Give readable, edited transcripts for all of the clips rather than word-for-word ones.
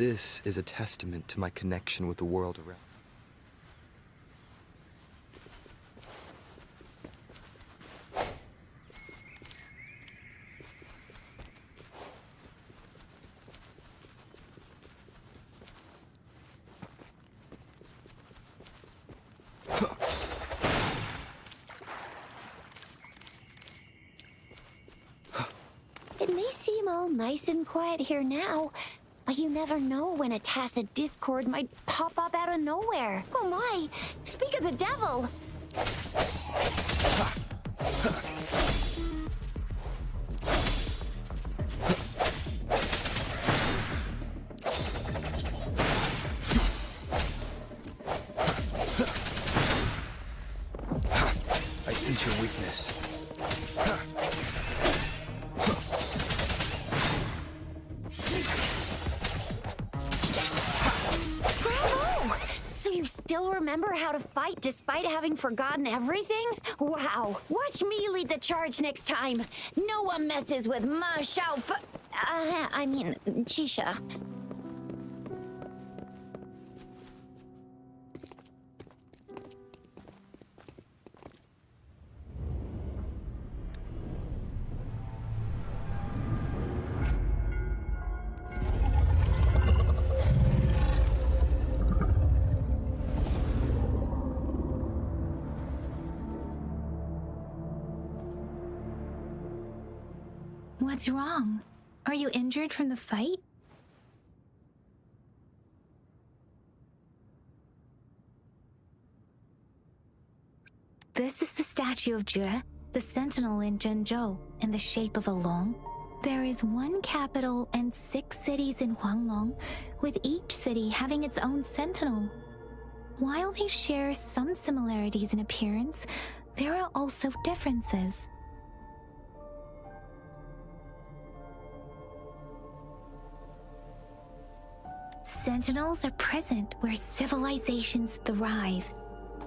This is a testament to my connection with the world around. It may seem all nice and quiet here now, but you never know when a tacit discord might pop up out of nowhere. Oh my! Speak of the devil! I sense your weakness. Bravo! So you still remember how to fight despite having forgotten everything? Wow! Watch me lead the charge next time. No one messes with my Chisha. What's wrong? Are you injured from the fight? This is the statue of Jue, the sentinel in Zhenzhou, in the shape of a long. There is one capital and 6 cities in Huanglong, with each city having its own sentinel. While they share some similarities in appearance, there are also differences. Sentinels are present where civilizations thrive.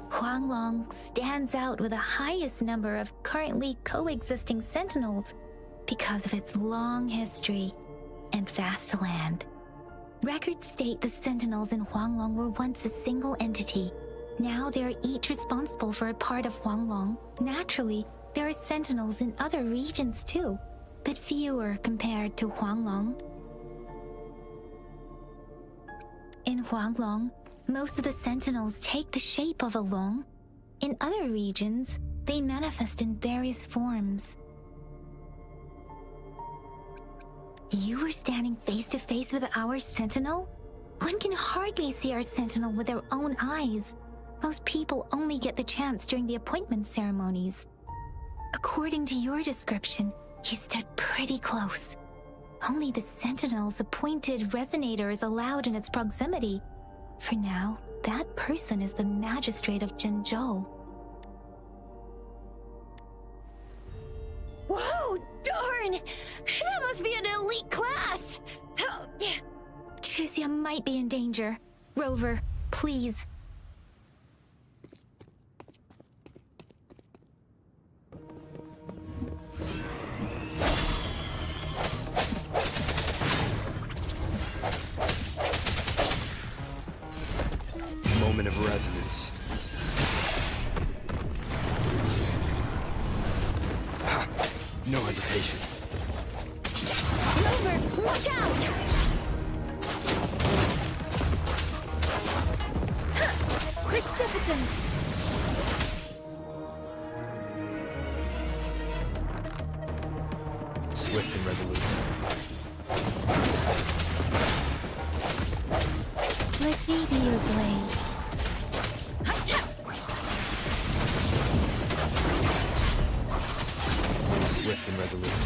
Huanglong stands out with the highest number of currently coexisting sentinels because of its long history and vast land. Records state the sentinels in Huanglong were once a single entity. Now they are each responsible for a part of Huanglong. Naturally, there are sentinels in other regions too, but fewer compared to Huanglong. In Huanglong, most of the sentinels take the shape of a long. In other regions, they manifest in various forms. You were standing face to face with our sentinel? One can hardly see our sentinel with their own eyes. Most people only get the chance during the appointment ceremonies. According to your description, you stood pretty close. Only the sentinel's appointed resonator is allowed in its proximity. For now, that person is the magistrate of Zhenzhou. Whoa, darn! That must be an elite class! Chixia might be in danger. Rover, please. Moment of resonance. Ha! No hesitation. Rover, watch out! Precipitant! Swift and resolute. Let me be your blade. Swift and resolute.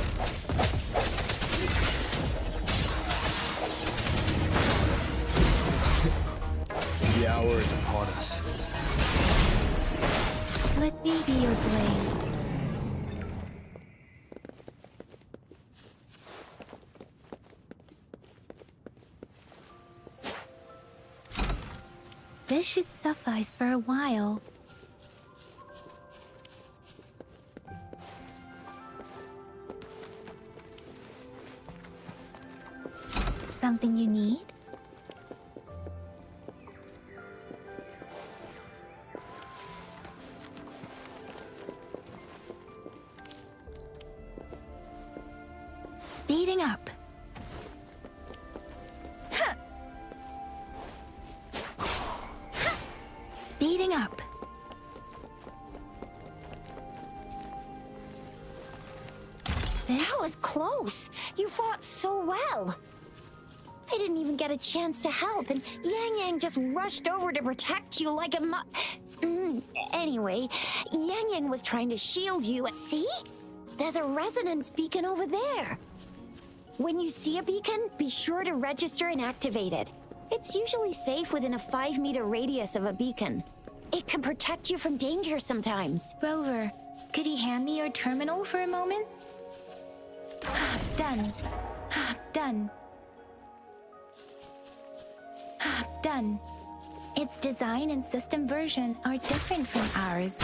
The hour is upon us. Let me be your blade. This should suffice for a while. Something you need? Speeding up. Huh. Huh. Speeding up. That was close. You fought so well. I didn't even get a chance to help, and Yang Yang just rushed over to protect you like a Anyway, Yang Yang was trying to shield you. See? There's a resonance beacon over there. When you see a beacon, be sure to register and activate it. It's usually safe within a 5-meter radius of a beacon. It can protect you from danger sometimes. Rover, could you hand me your terminal for a moment? Done. Done. Done. Its design and system version are different from ours,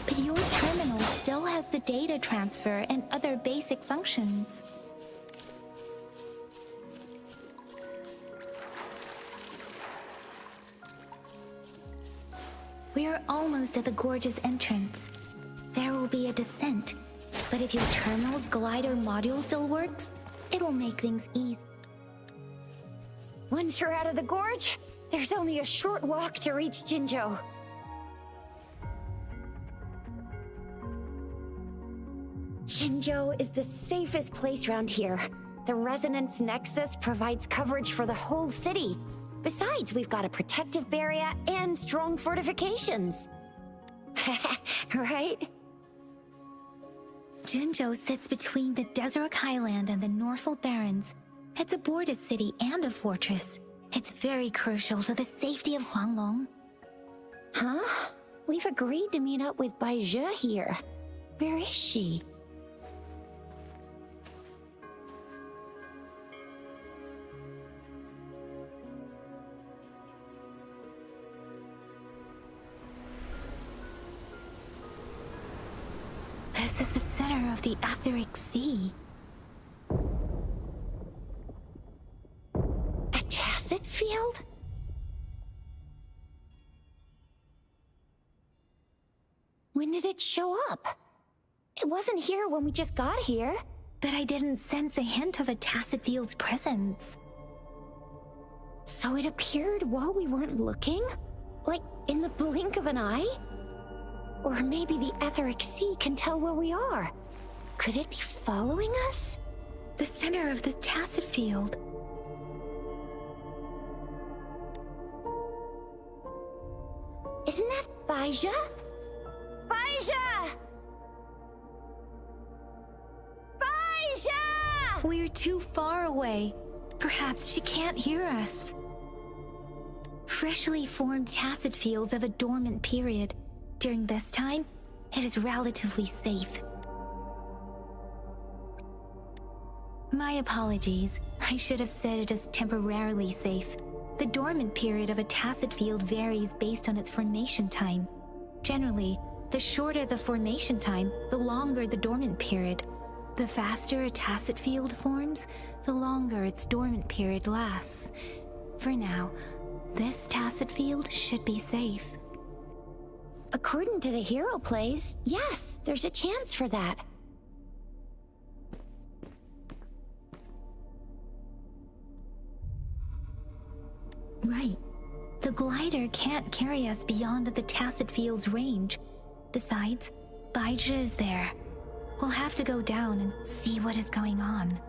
but your terminal still has the data transfer and other basic functions. We are almost at the gorge's entrance. There will be a descent, but if your terminal's glider module still works, it will make things easy. Once you're out of the gorge, there's only a short walk to reach Jinzhou. Jinzhou is the safest place around here. The Resonance Nexus provides coverage for the whole city. Besides, we've got a protective barrier and strong fortifications. Right? Jinzhou sits between the Desert Highland and the Northful Barrens. It's a border city and a fortress. It's very crucial to the safety of Huanglong. Huh? We've agreed to meet up with Bai Zhe here. Where is she? This is the center of the Etheric Sea. A tacit field? When did it show up? It wasn't here when we just got here. But I didn't sense a hint of a tacit field's presence. So it appeared while we weren't looking? Like in the blink of an eye? Or maybe the Etheric Sea can tell where we are. Could it be following us? The center of the tacit field. Isn't that Bai Zhe? Bai Zhe! Bai Zhe! We're too far away. Perhaps she can't hear us. Freshly formed tacit fields have a dormant period. During this time, it is relatively safe. My apologies. I should have said it is temporarily safe. The dormant period of a tacit field varies based on its formation time. Generally, the shorter the formation time, the longer the dormant period. The faster a tacit field forms, the longer its dormant period lasts. For now, this tacit field should be safe. According to the hero plays, yes, there's a chance for that. Right. The glider can't carry us beyond the tacit field's range. Besides, Bai Zhe is there. We'll have to go down and see what is going on.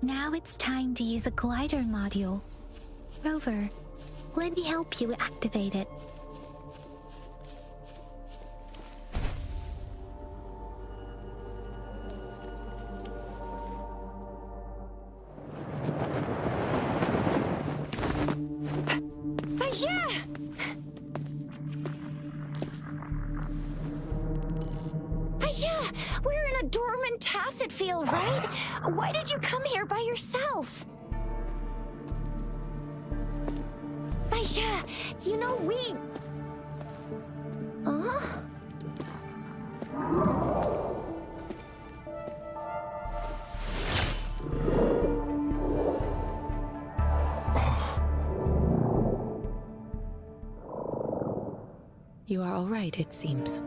Now it's time to use the glider module. Rover, let me help you activate it. Bai Zhe! Bai Zhe! We're in a dormant tacit field, right? Why did you come here by yourself? Bai Zhe, you know we... Huh? You are all right, it seems.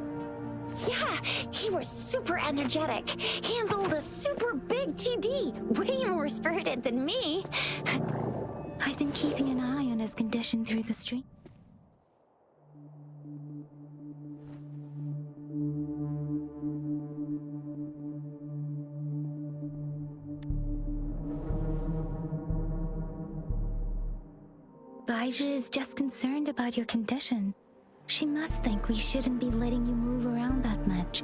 Yeah, he was super energetic. Handled a super big TD. Way more spirited than me. I've been keeping an eye on his condition through the stream. Baija is just concerned about your condition. She must think we shouldn't be letting you move around that much,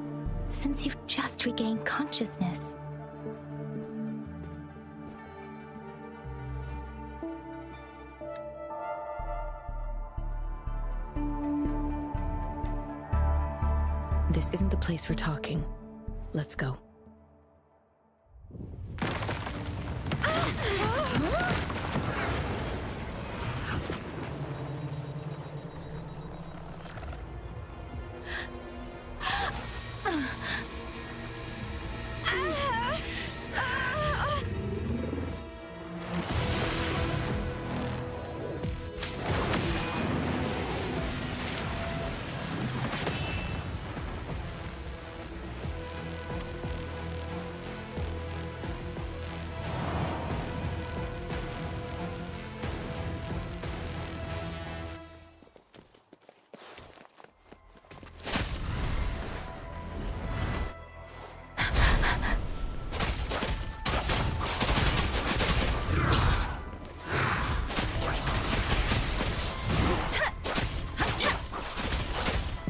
since you've just regained consciousness. This isn't the place for talking. Let's go.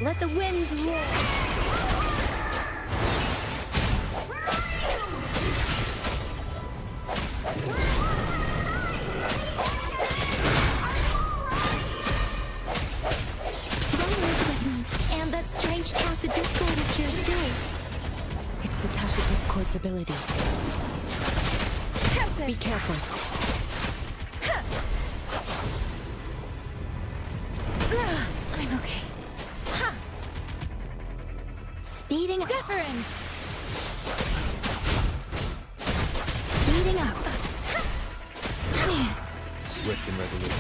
Let the winds roar! And that strange tacit discord is here too. It's the tacit discord's ability. Be careful. I'm okay. Speeding up. Difference. Speeding up. Swift and resolute.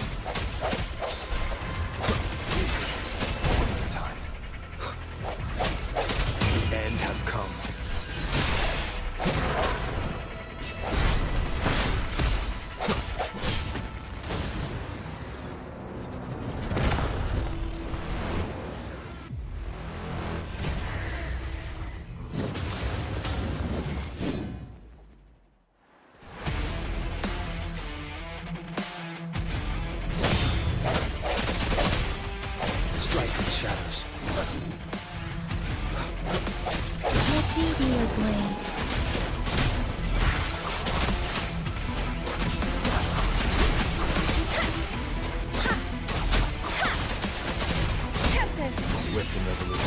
Time. The end has come. Strike from the shadows. Let me be your blade. Swift and resolute.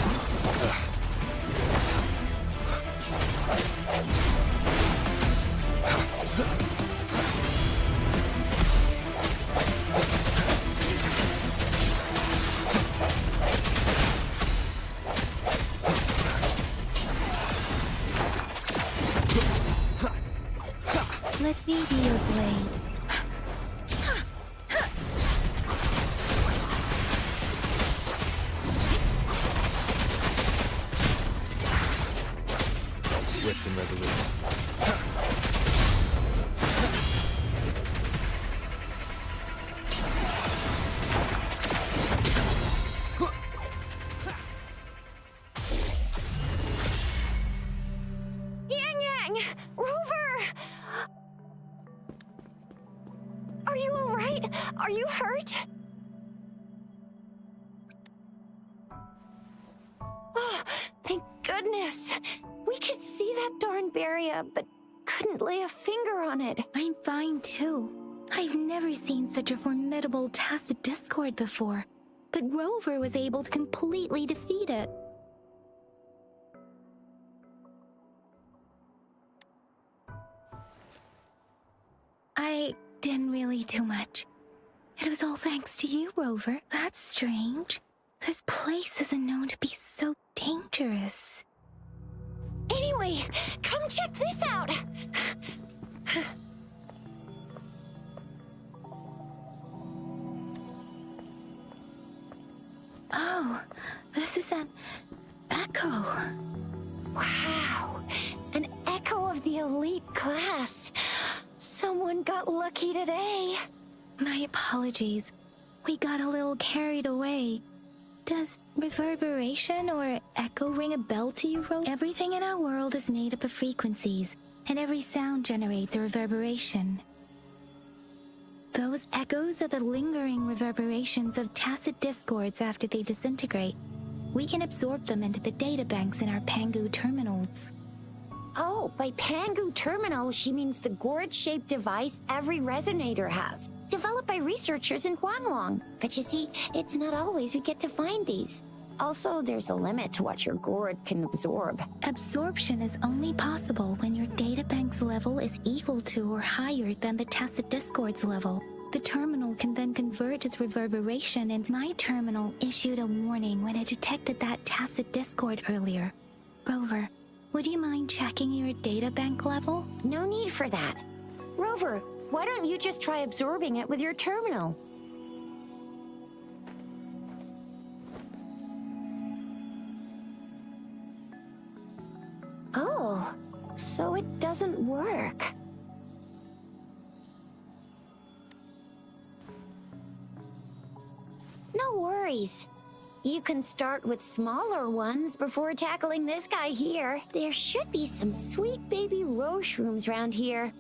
Let me be your blade. Swift and resolute. Yang Yang! Rover! Are you alright? Are you hurt? Oh, thank goodness. We could see that darn barrier, but couldn't lay a finger on it. I'm fine too. I've never seen such a formidable tacit discord before, but Rover was able to completely defeat it. I didn't really do much. It was all thanks to you, Rover. That's strange. This place isn't known to be so dangerous. Anyway, come check this out. Oh, this is an echo. Someone got lucky today. My apologies. We got a little carried away. Does reverberation or echo ring a bell to you, Ro? Everything in our world is made up of frequencies, and every sound generates a reverberation. Those echoes are the lingering reverberations of tacit discords after they disintegrate. We can absorb them into the databanks in our Pangu terminals. Oh, by Pangu terminal, she means the gourd-shaped device every resonator has, developed by researchers in Huanglong. But you see, it's not always we get to find these. Also, there's a limit to what your gourd can absorb. Absorption is only possible when your databank's level is equal to or higher than the tacit discord's level. The terminal can then convert its reverberation, and my terminal issued a warning when it detected that tacit discord earlier. Rover, would you mind checking your databank level? No need for that. Rover, why don't you just try absorbing it with your terminal? Oh, so it doesn't work. No worries. You can start with smaller ones before tackling this guy here. There should be some sweet baby rose shrooms around here.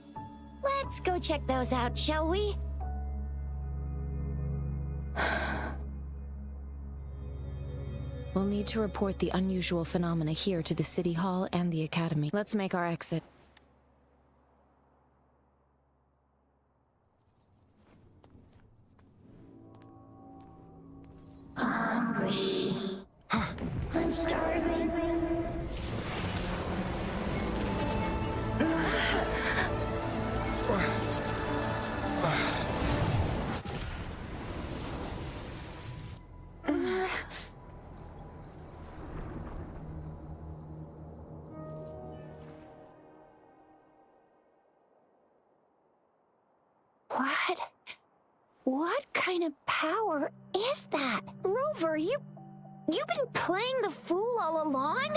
Let's go check those out, shall we? We'll need to report the unusual phenomena here to the City Hall and the Academy. Let's make our exit. Hungry. I'm starving. What kind of power is that? Rover, you've been playing the fool all along?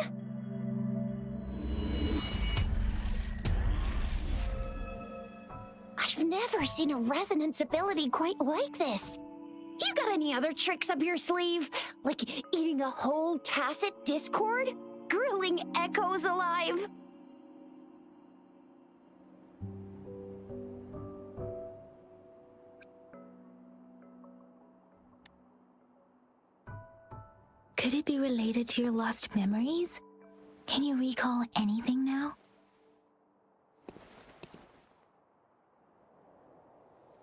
I've never seen a resonance ability quite like this. You got any other tricks up your sleeve? Like eating a whole tacit discord? Grilling echoes alive? Could it be related to your lost memories? Can you recall anything now?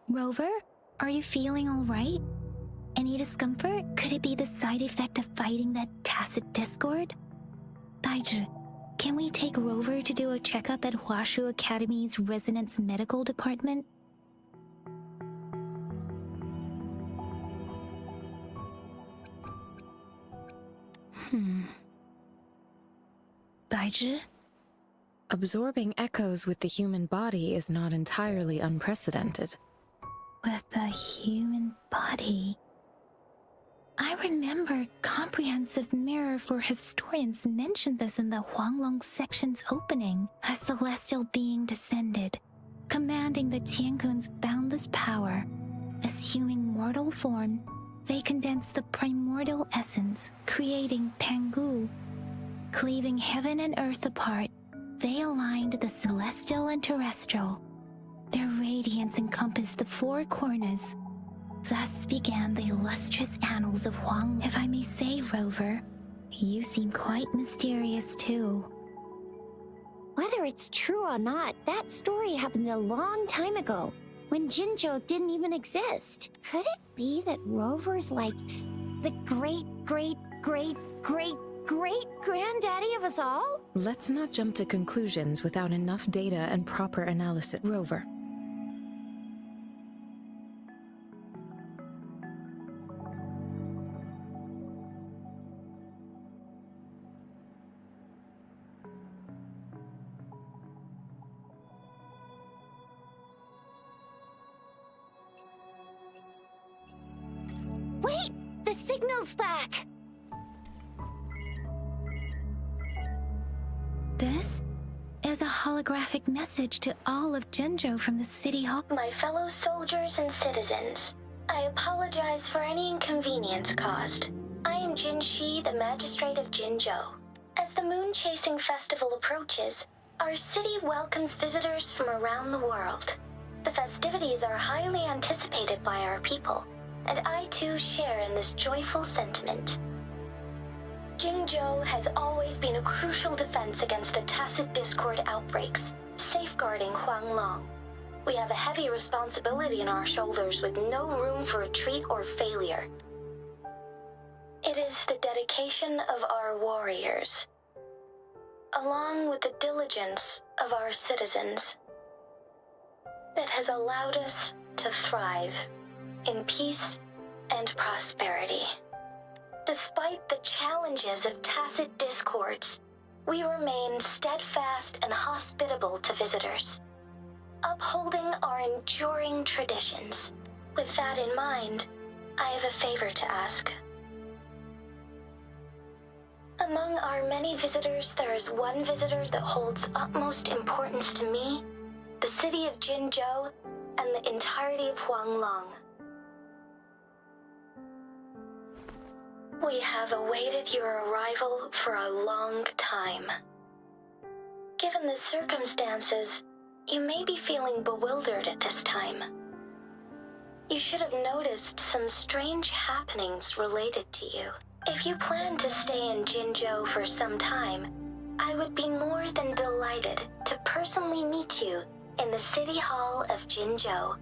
Rover, are you feeling all right? Any discomfort? Could it be the side effect of fighting that tacit discord? Daiji, can we take Rover to do a checkup at Huashu Academy's Resonance Medical Department? Daiji? Absorbing echoes with the human body is not entirely unprecedented. With the human body. I remember Comprehensive Mirror for Historians mentioned this in the Huanglong section's opening. A celestial being descended, commanding the Tiankun's boundless power. Assuming mortal form, they condensed the primordial essence, creating Pangu. Cleaving heaven and earth apart, they aligned the celestial and terrestrial. Their radiance encompassed the four corners. Thus began the illustrious annals of Huang. If I may say, Rover, you seem quite mysterious too. Whether it's true or not, that story happened a long time ago, when Jinzhou didn't even exist. Could it be that Rover's like the great-great-great-great-great-granddaddy of us all? Let's not jump to conclusions without enough data and proper analysis. Rover. Wait! The signal's back! as a holographic message to all of Jinzhou from the City Hall. My fellow soldiers and citizens, I apologize for any inconvenience caused. I am Jin Shi, the Magistrate of Jinzhou. As the Moon Chasing Festival approaches, our city welcomes visitors from around the world. The festivities are highly anticipated by our people, and I too share in this joyful sentiment. Jinzhou has always been a crucial defense against the tacit discord outbreaks, safeguarding Huanglong. We have a heavy responsibility on our shoulders with no room for retreat or failure. It is the dedication of our warriors, along with the diligence of our citizens, that has allowed us to thrive in peace and prosperity. Despite the challenges of tacit discords, we remain steadfast and hospitable to visitors, upholding our enduring traditions. With that in mind, I have a favor to ask. Among our many visitors, there is one visitor that holds utmost importance to me, the city of Jinzhou, and the entirety of Huanglong. We have awaited your arrival for a long time. Given the circumstances, you may be feeling bewildered at this time. You should have noticed some strange happenings related to you. If you plan to stay in Jinzhou for some time, I would be more than delighted to personally meet you in the City Hall of Jinzhou.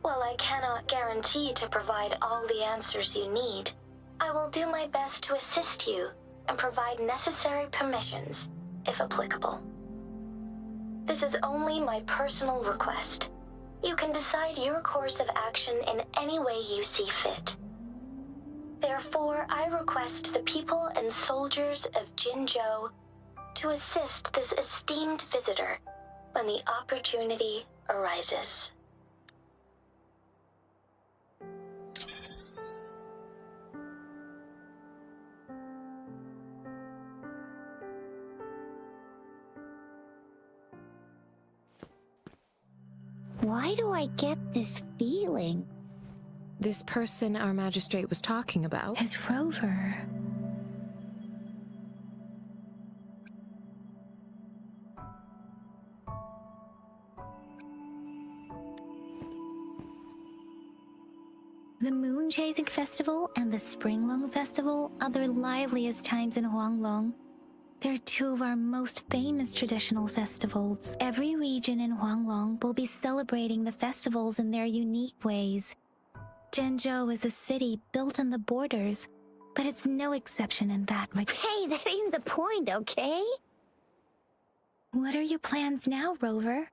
While I cannot guarantee to provide all the answers you need, I will do my best to assist you and provide necessary permissions, if applicable. This is only my personal request. You can decide your course of action in any way you see fit. Therefore, I request the people and soldiers of Jinzhou to assist this esteemed visitor when the opportunity arises. Why do I get this feeling? This person our magistrate was talking about? As Rover. The Moon Chasing Festival and the Springlong Festival are the liveliest times in Huanglong. They're two of our most famous traditional festivals. Every region in Huanglong will be celebrating the festivals in their unique ways. Jinzhou is a city built on the borders, but it's no exception in that regard. Hey, that ain't the point, okay? What are your plans now, Rover?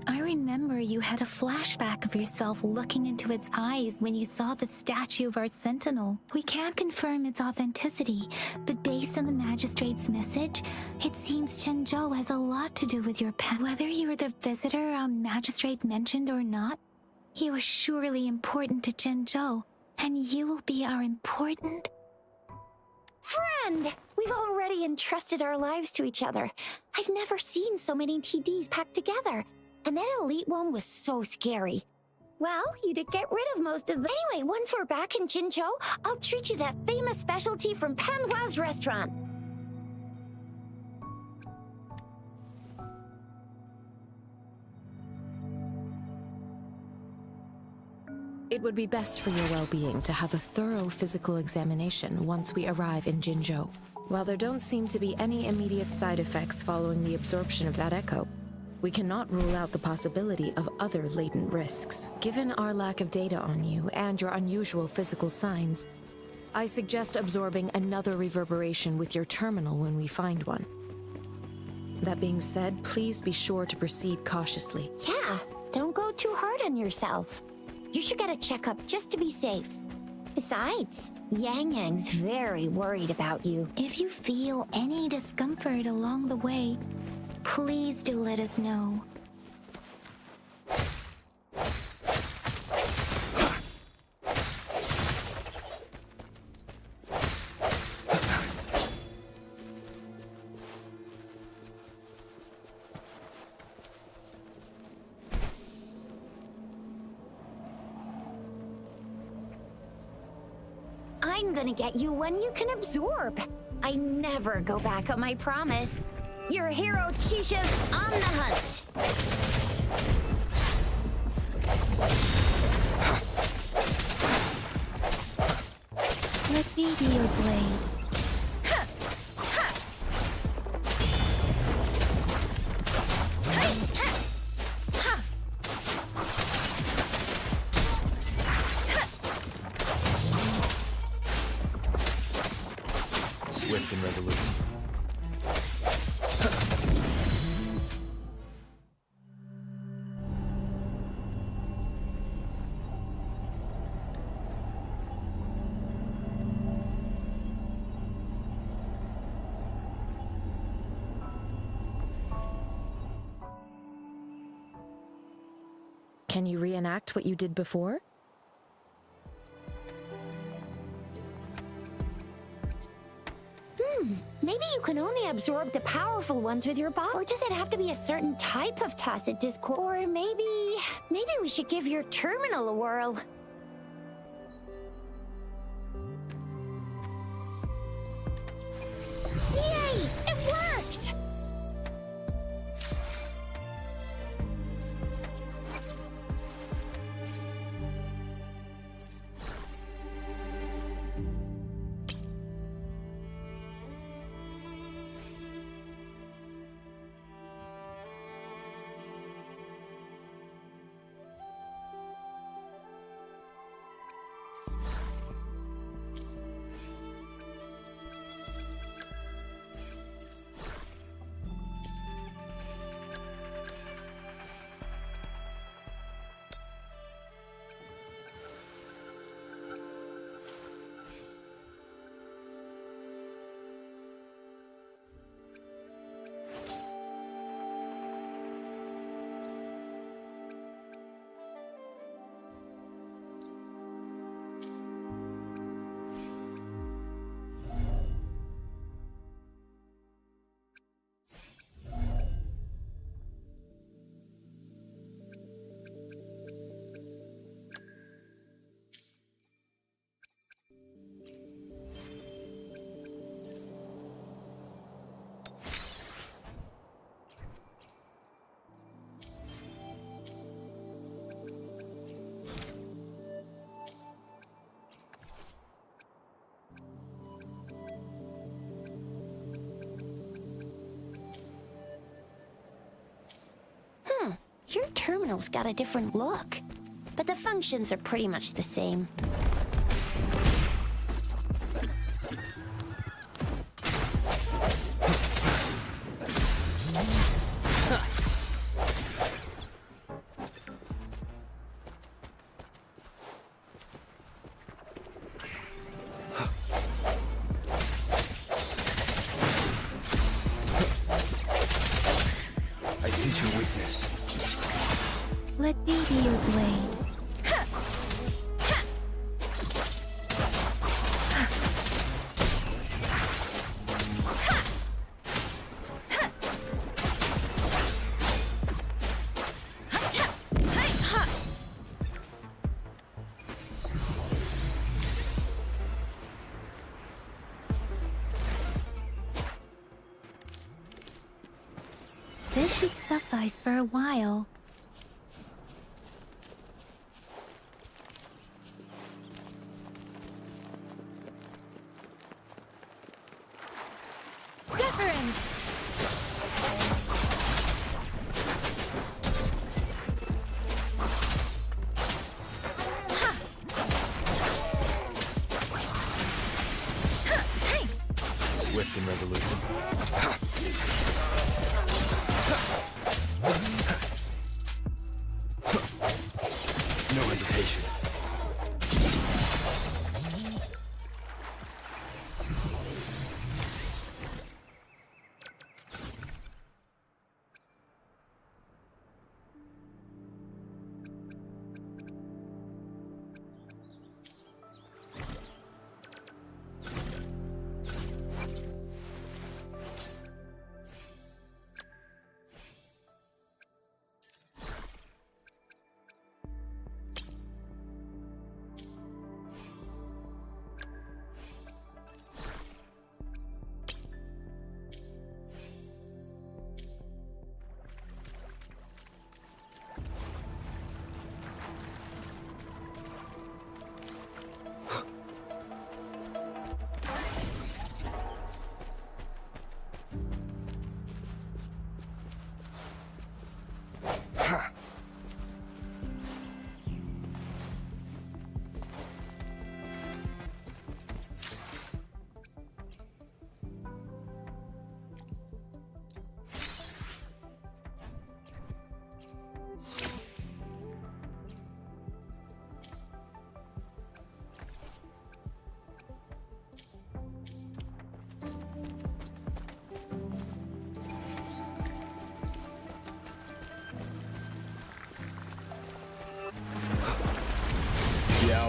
I remember you had a flashback of yourself looking into its eyes when you saw the statue of our sentinel. We can't confirm its authenticity, but based on the magistrate's message, it seems Jinzhou has a lot to do with your past. Whether you're the visitor our magistrate mentioned or not, you are surely important to Jinzhou, and you will be our important Friend! We've already entrusted our lives to each other. I've never seen so many TDs packed together. And that elite one was so scary. Well, you did get rid of most of them. Anyway, once we're back in Jinzhou, I'll treat you that famous specialty from Panhua's restaurant. It would be best for your well-being to have a thorough physical examination once we arrive in Jinzhou. While there don't seem to be any immediate side effects following the absorption of that echo, we cannot rule out the possibility of other latent risks. Given our lack of data on you and your unusual physical signs, I suggest absorbing another reverberation with your terminal when we find one. That being said, please be sure to proceed cautiously. Yeah, don't go too hard on yourself. You should get a checkup just to be safe. Besides, Yang Yang's very worried about you. If you feel any discomfort along the way, please do let us know. I'm gonna get you one you can absorb. I never go back on my promise. Your hero Chisha's on the hunt. Let me be your blade. Swift and resolute. Can you reenact what you did before? Maybe you can only absorb the powerful ones with your body. Or does it have to be a certain type of tacit discord? Or maybe we should give your terminal a whirl. Yay! It worked! Your terminal's got a different look, but the functions are pretty much the same. I sense your weakness. Let me be your blade. This should suffice for a while. Deference! Swift and resolute. No hesitation.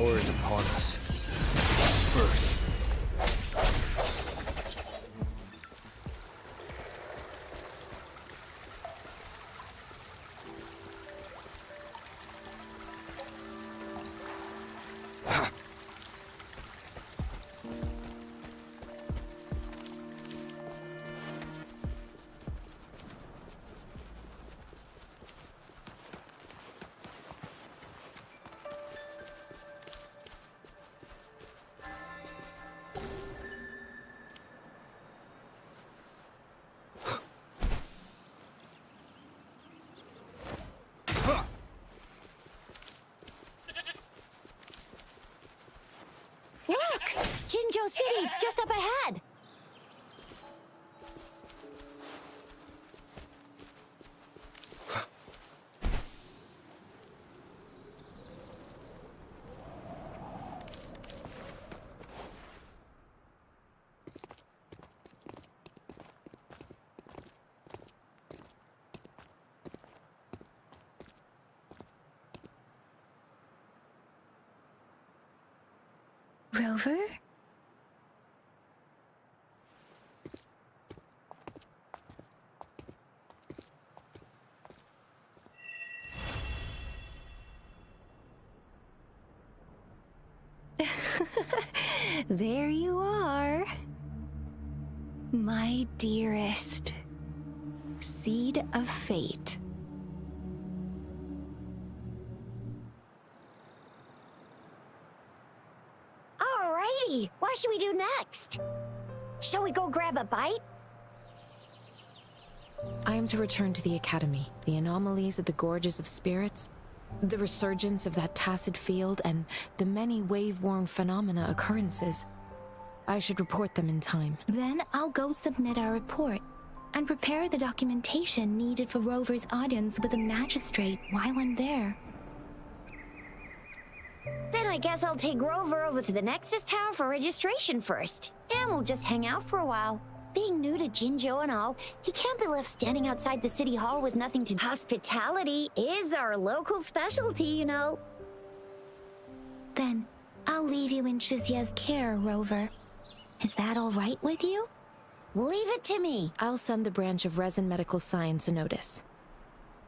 hour is upon us. Disperse. Look! Jinzhou City's just up ahead! Rover? There you are. My dearest. Seed of fate. Alrighty, what should we do next? Shall we go grab a bite? I am to return to the Academy. The anomalies of the Gorges of Spirits, the resurgence of that tacit field, and the many wave-worn phenomena occurrences. I should report them in time. Then I'll go submit our report and prepare the documentation needed for Rover's audience with the magistrate while I'm there. Then I guess I'll take Rover over to the Nexus Tower for registration first. And we'll just hang out for a while. Being new to Jinzhou and all, he can't be left standing outside the city hall with nothing to do. Hospitality is our local specialty, you know. Then I'll leave you in Shizia's care, Rover. Is that all right with you? Leave it to me. I'll send the branch of Resin Medical Science a notice.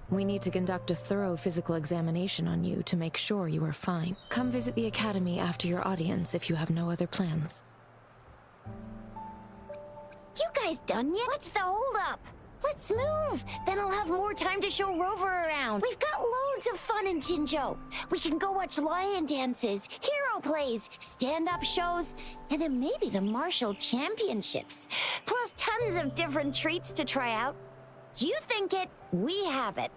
We need to conduct a thorough physical examination on you to make sure you are fine. Come visit the Academy after your audience if you have no other plans. You guys done yet? What's the holdup? Let's move. Then I'll have more time to show Rover around. We've got loads of fun in Jinzhou. We can go watch lion dances, hero plays, stand-up shows, and then maybe the martial championships. Plus tons of different treats to try out. You think it, we have it.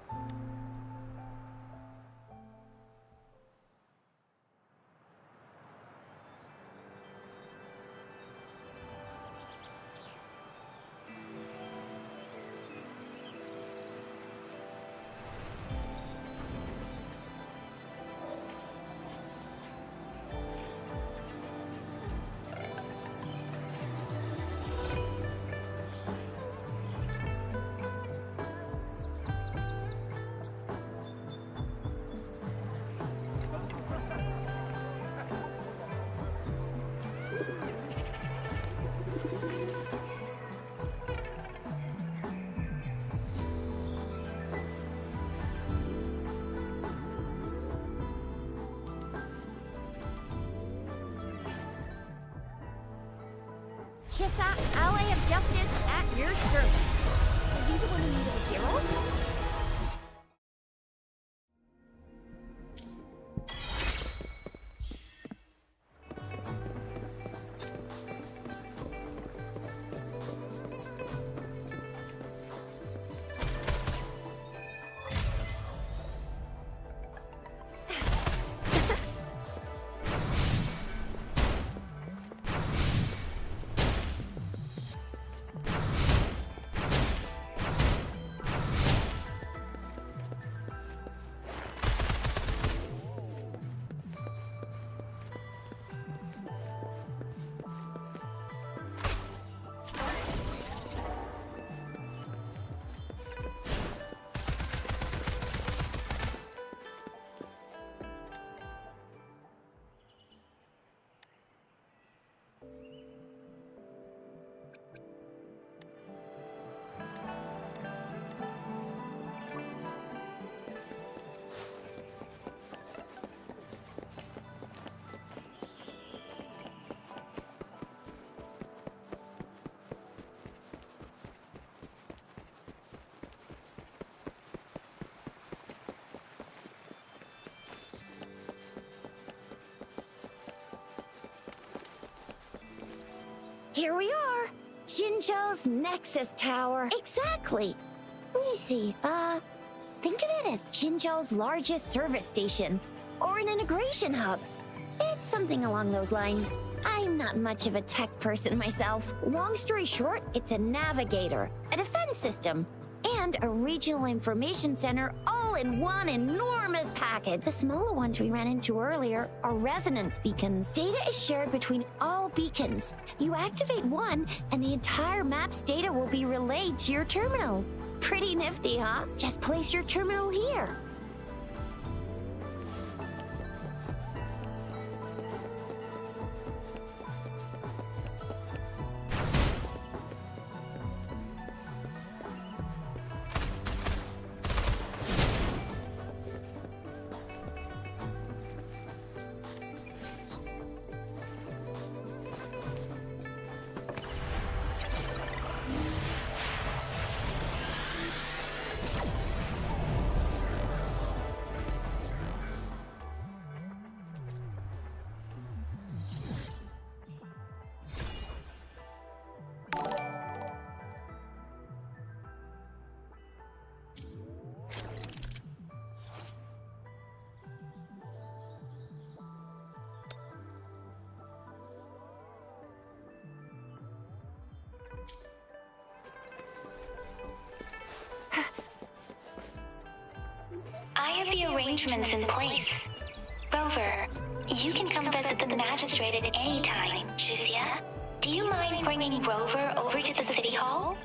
Chissa, ally of justice at your service. Are you the one who needed a hero? Here we are. Jinzhou's Nexus Tower. Exactly. Let me see. Think of it as Jinzhou's largest service station, or an integration hub. It's something along those lines. I'm not much of a tech person myself. Long story short, it's a navigator, a defense system, and a regional information center all in one enormous package. The smaller ones we ran into earlier are resonance beacons. Data is shared between all beacons. You activate one, and the entire map's data will be relayed to your terminal. Pretty nifty, huh? Just place your terminal here. I have the arrangements in place. Rover, you can come visit the magistrate at any time. Juzia, do you mind bringing Rover over to the city hall?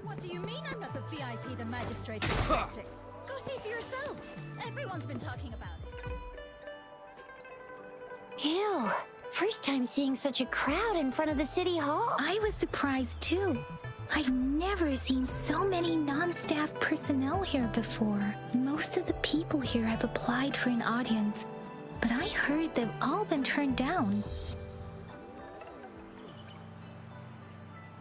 What do you mean I'm not the VIP the magistrate expected? Go see for yourself. Everyone's been talking about it. Ew. First time seeing such a crowd in front of the city hall. I was surprised too. I've never seen so many non-staff personnel here before. Most of the people here have applied for an audience, but I heard they've all been turned down.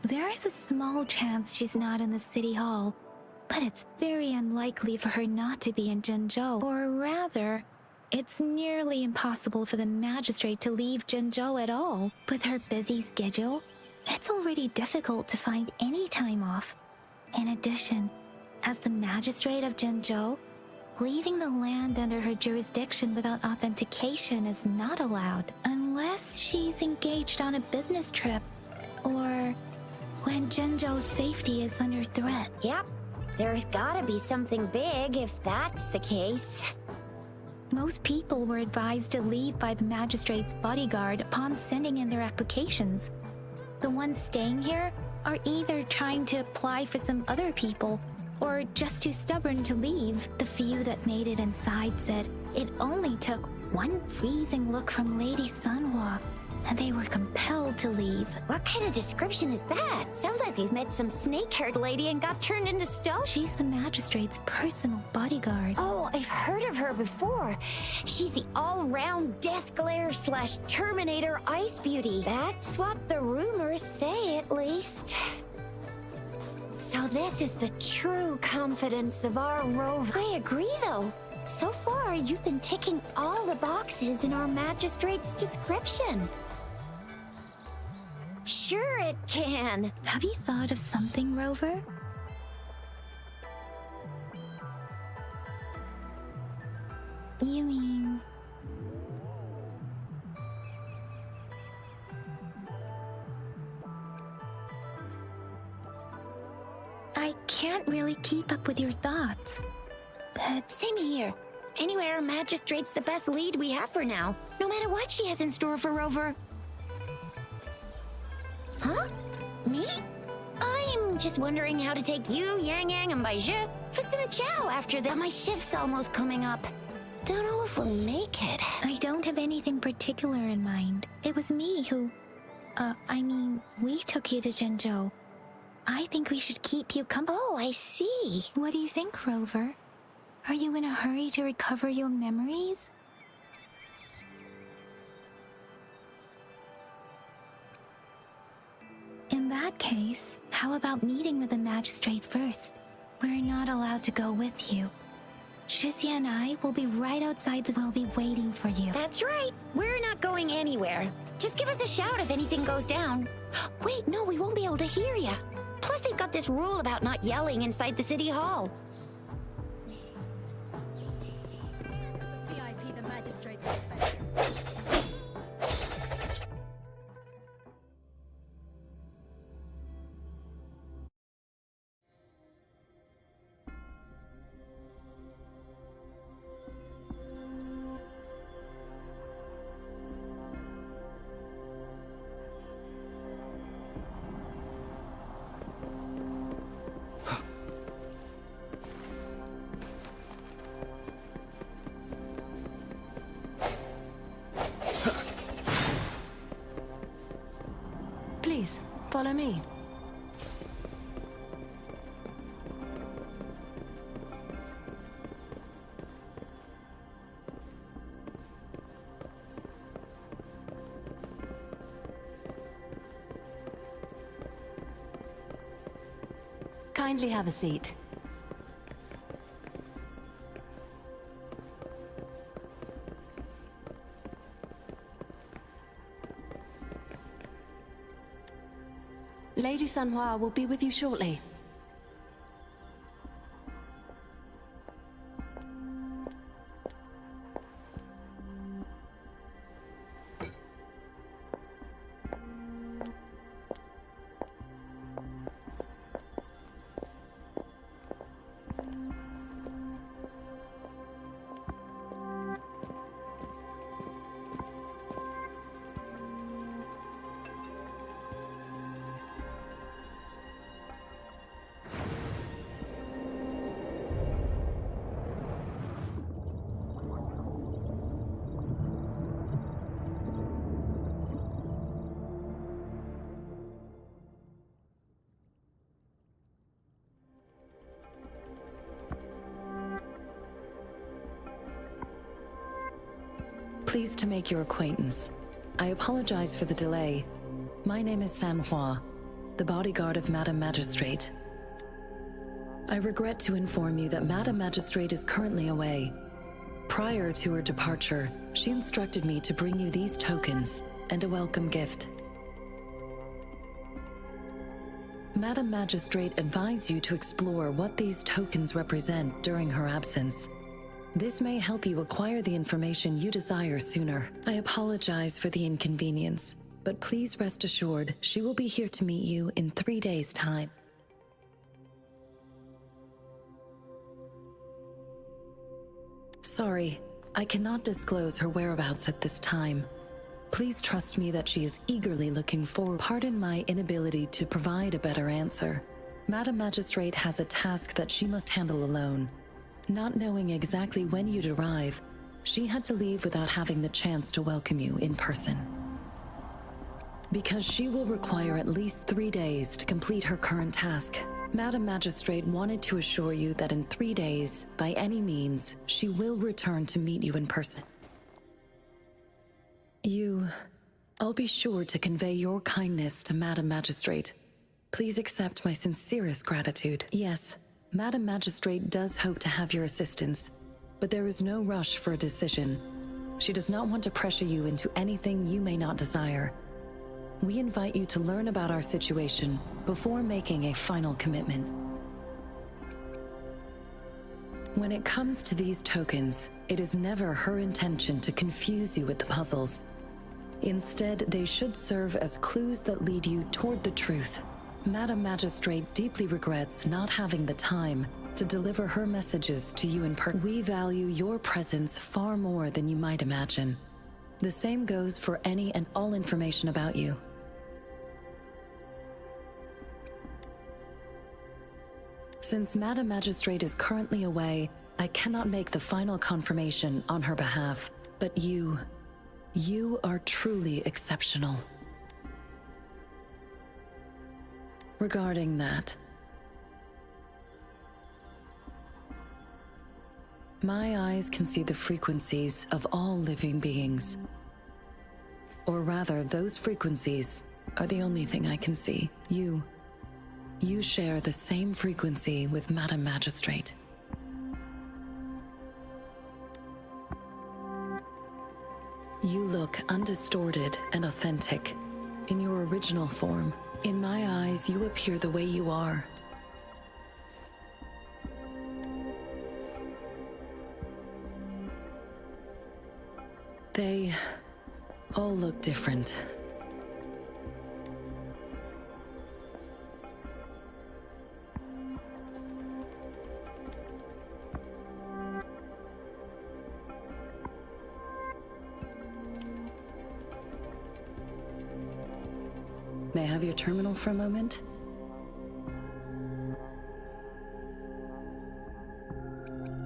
There is a small chance she's not in the city hall, but it's very unlikely for her not to be in Jinzhou. Or rather, it's nearly impossible for the magistrate to leave Jinzhou at all. With her busy schedule, it's already difficult to find any time off. In addition, as the magistrate of Jinzhou, leaving the land under her jurisdiction without authentication is not allowed, unless she's engaged on a business trip, or when Jinzhou's safety is under threat. Yep. There's gotta be something big if that's the case. Most people were advised to leave by the magistrate's bodyguard upon sending in their applications. The ones staying here are either trying to apply for some other people or just too stubborn to leave. The few that made it inside said it only took one freezing look from Lady Sanhua, and they were compelled to leave. What kind of description is that? Sounds like they've met some snake-haired lady and got turned into stone. She's the magistrate's personal bodyguard. Oh, I've heard of her before. She's the all-round death glare slash Terminator ice beauty. That's what the rumors say, at least. So this is the true confidence of our rover. I agree, though. So far, you've been ticking all the boxes in our magistrate's description. Sure it can. Have you thought of something, Rover? You mean... I can't really keep up with your thoughts, but... Same here. Anyway, our magistrate's the best lead we have for now, no matter what she has in store for Rover. Huh? Me? I'm just wondering how to take you, Yang Yang, and Baizhi for some chow after that. My shift's almost coming up. Don't know if we'll make it. I don't have anything particular in mind. It was me who... we took you to Jinzhou. I think we should keep you company. Oh, I see. What do you think, Rover? Are you in a hurry to recover your memories? In that case, how about meeting with the magistrate first? We're not allowed to go with you. Shixia and I will be right outside we'll be waiting for you. That's right. We're not going anywhere. Just give us a shout if anything goes down. Wait, no, we won't be able to hear ya. Plus, they've got this rule about not yelling inside the city hall. VIP the magistrate's inspector. Please, follow me. Kindly have a seat. Lady Sanhua will be with you shortly. Pleased to make your acquaintance. I apologize for the delay. My name is Sanhua, the bodyguard of Madam Magistrate. I regret to inform you that Madam Magistrate is currently away. Prior to her departure, she instructed me to bring you these tokens and a welcome gift. Madam Magistrate advised you to explore what these tokens represent during her absence. This may help you acquire the information you desire sooner. I apologize for the inconvenience, but please rest assured she will be here to meet you in 3 days' time. Sorry, I cannot disclose her whereabouts at this time. Please trust me that she is eagerly looking forward. Pardon my inability to provide a better answer. Madam Magistrate has a task that she must handle alone. Not knowing exactly when you'd arrive, She had to leave without having the chance to welcome you in person. Because she will require at least 3 days to complete her current task, Madam Magistrate wanted to assure you that in 3 days, by any means, she will return to meet you in person. I'll be sure to convey your kindness to Madam Magistrate. Please accept my sincerest gratitude. Yes, Madam Magistrate does hope to have your assistance, but there is no rush for a decision. She does not want to pressure you into anything you may not desire. We invite you to learn about our situation before making a final commitment. When it comes to these tokens, it is never her intention to confuse you with the puzzles. Instead, they should serve as clues that lead you toward the truth. Madam Magistrate deeply regrets not having the time to deliver her messages to you in person. We value your presence far more than you might imagine. The same goes for any and all information about you. Since Madam Magistrate is currently away, I cannot make the final confirmation on her behalf, but you are truly exceptional. Regarding that, my eyes can see the frequencies of all living beings. Or rather, those frequencies are the only thing I can see. You share the same frequency with Madam Magistrate. You look undistorted and authentic in your original form. In my eyes, you appear the way you are. They all look different. May I have your terminal for a moment?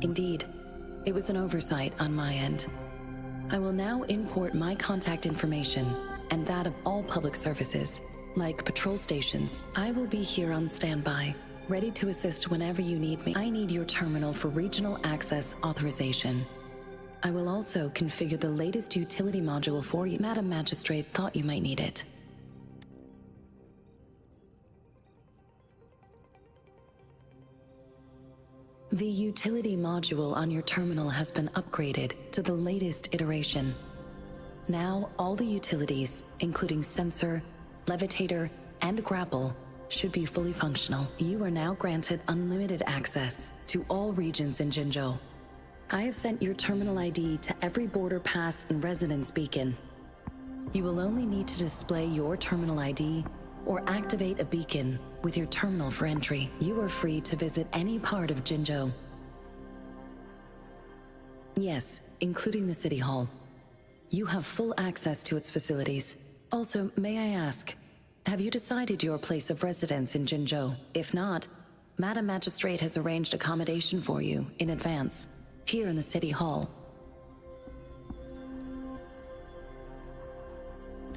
Indeed, it was an oversight on my end. I will now import my contact information and that of all public services, like patrol stations. I will be here on standby, ready to assist whenever you need me. I need your terminal for regional access authorization. I will also configure the latest utility module for you. Madam Magistrate thought you might need it. The utility module on your terminal has been upgraded to the latest iteration. Now, all the utilities, including sensor, levitator, and grapple, should be fully functional. You are now granted unlimited access to all regions in Jinzhou. I have sent your terminal ID to every border pass and residence beacon. You will only need to display your terminal ID or activate a beacon with your terminal for entry. You are free to visit any part of Jinzhou. Yes, including the City Hall. You have full access to its facilities. Also, may I ask, have you decided your place of residence in Jinzhou? If not, Madam Magistrate has arranged accommodation for you in advance, here in the City Hall.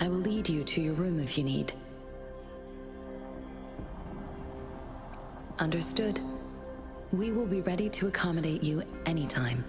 I will lead you to your room if you need. Understood. We will be ready to accommodate you anytime.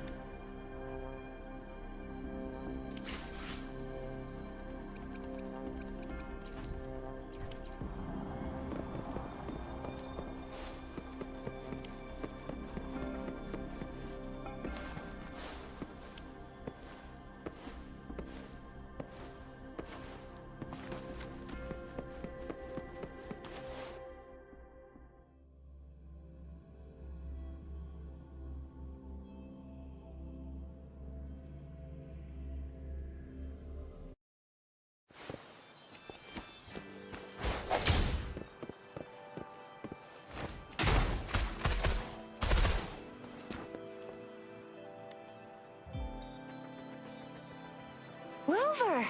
Rover!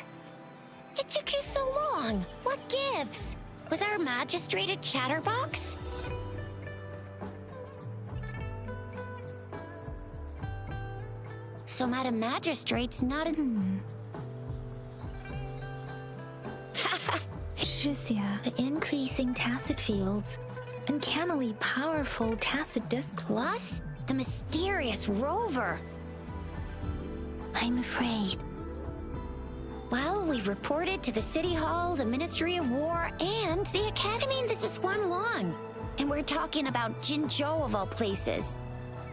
It took you so long. What gives? Was our magistrate a chatterbox? So Madam Magistrate's not in... Shizia, the increasing tacit fields, uncannily powerful tacit disc. Plus, the mysterious rover. I'm afraid. Well, we've reported to the City Hall, the Ministry of War, and the Academy, and this is one long. And we're talking about Jinzhou of all places.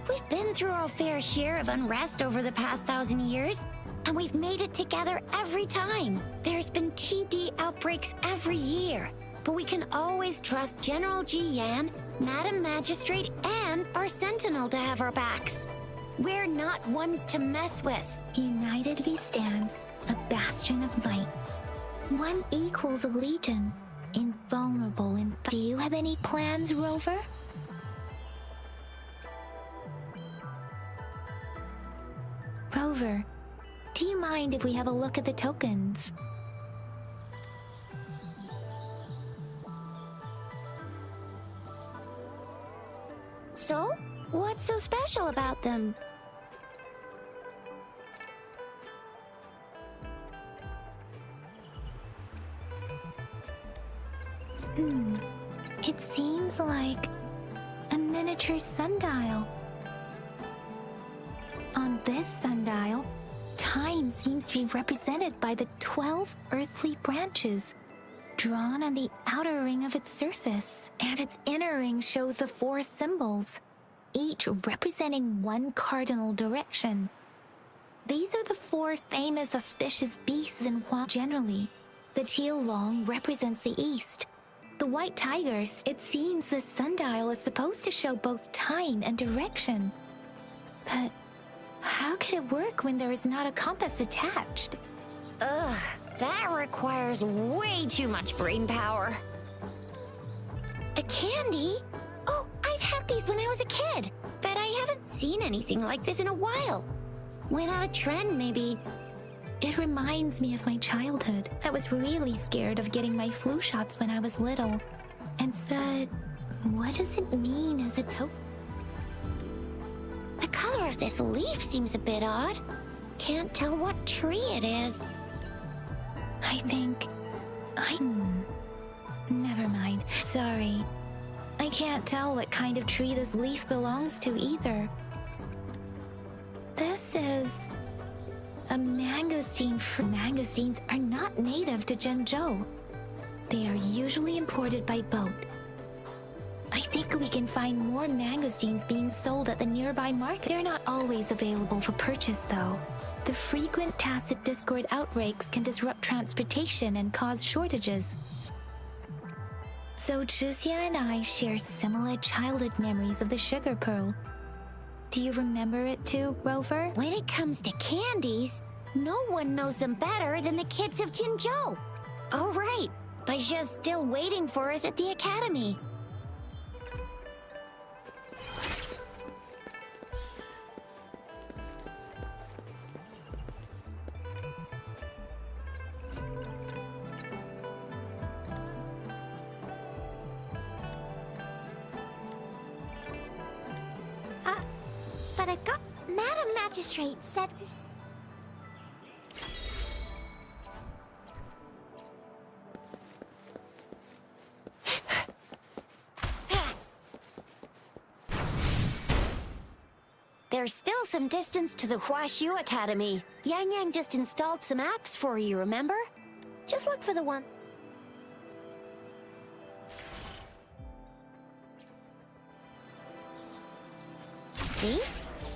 We've been through our fair share of unrest over the past 1,000 years, and we've made it together every time. There's been TD outbreaks every year, but we can always trust General Ji Yan, Madam Magistrate, and our Sentinel to have our backs. We're not ones to mess with. United we stand, a bastion of might. One equals a legion, invulnerable in... Do you have any plans, Rover? Rover, do you mind if we have a look at the tokens? So, what's so special about them? It seems like a miniature sundial. On this sundial, time seems to be represented by the 12 earthly branches drawn on the outer ring of its surface, and its inner ring shows the 4 symbols, each representing one cardinal direction. These are the 4 famous auspicious beasts in Hua generally. The teal long represents the east. The white tigers, it seems the sundial is supposed to show both time and direction. But how could it work when there is not a compass attached? Ugh, that requires way too much brain power. A candy? Oh, I've had these when I was a kid, but I haven't seen anything like this in a while. Went out of trend, maybe. It reminds me of my childhood. I was really scared of getting my flu shots when I was little. And said, what does it mean as a token? The color of this leaf seems a bit odd. Can't tell what tree it is. I think... Never mind. Sorry. I can't tell what kind of tree this leaf belongs to either. This is... a mangosteen. Mangosteens are not native to Zhengzhou. They are usually imported by boat. I think we can find more mangosteens being sold at the nearby market. They're not always available for purchase, though. The frequent tacit discord outbreaks can disrupt transportation and cause shortages. So Zhizia and I share similar childhood memories of the sugar pearl. Do you remember it too, Rover? When it comes to candies, no one knows them better than the kids of Jinzhou. Oh, right. Baijia's still waiting for us at the academy. But I got... Madam Magistrate said... There's still some distance to the Huaxiu Academy. Yang Yang just installed some apps for you, remember? Just look for the one... See?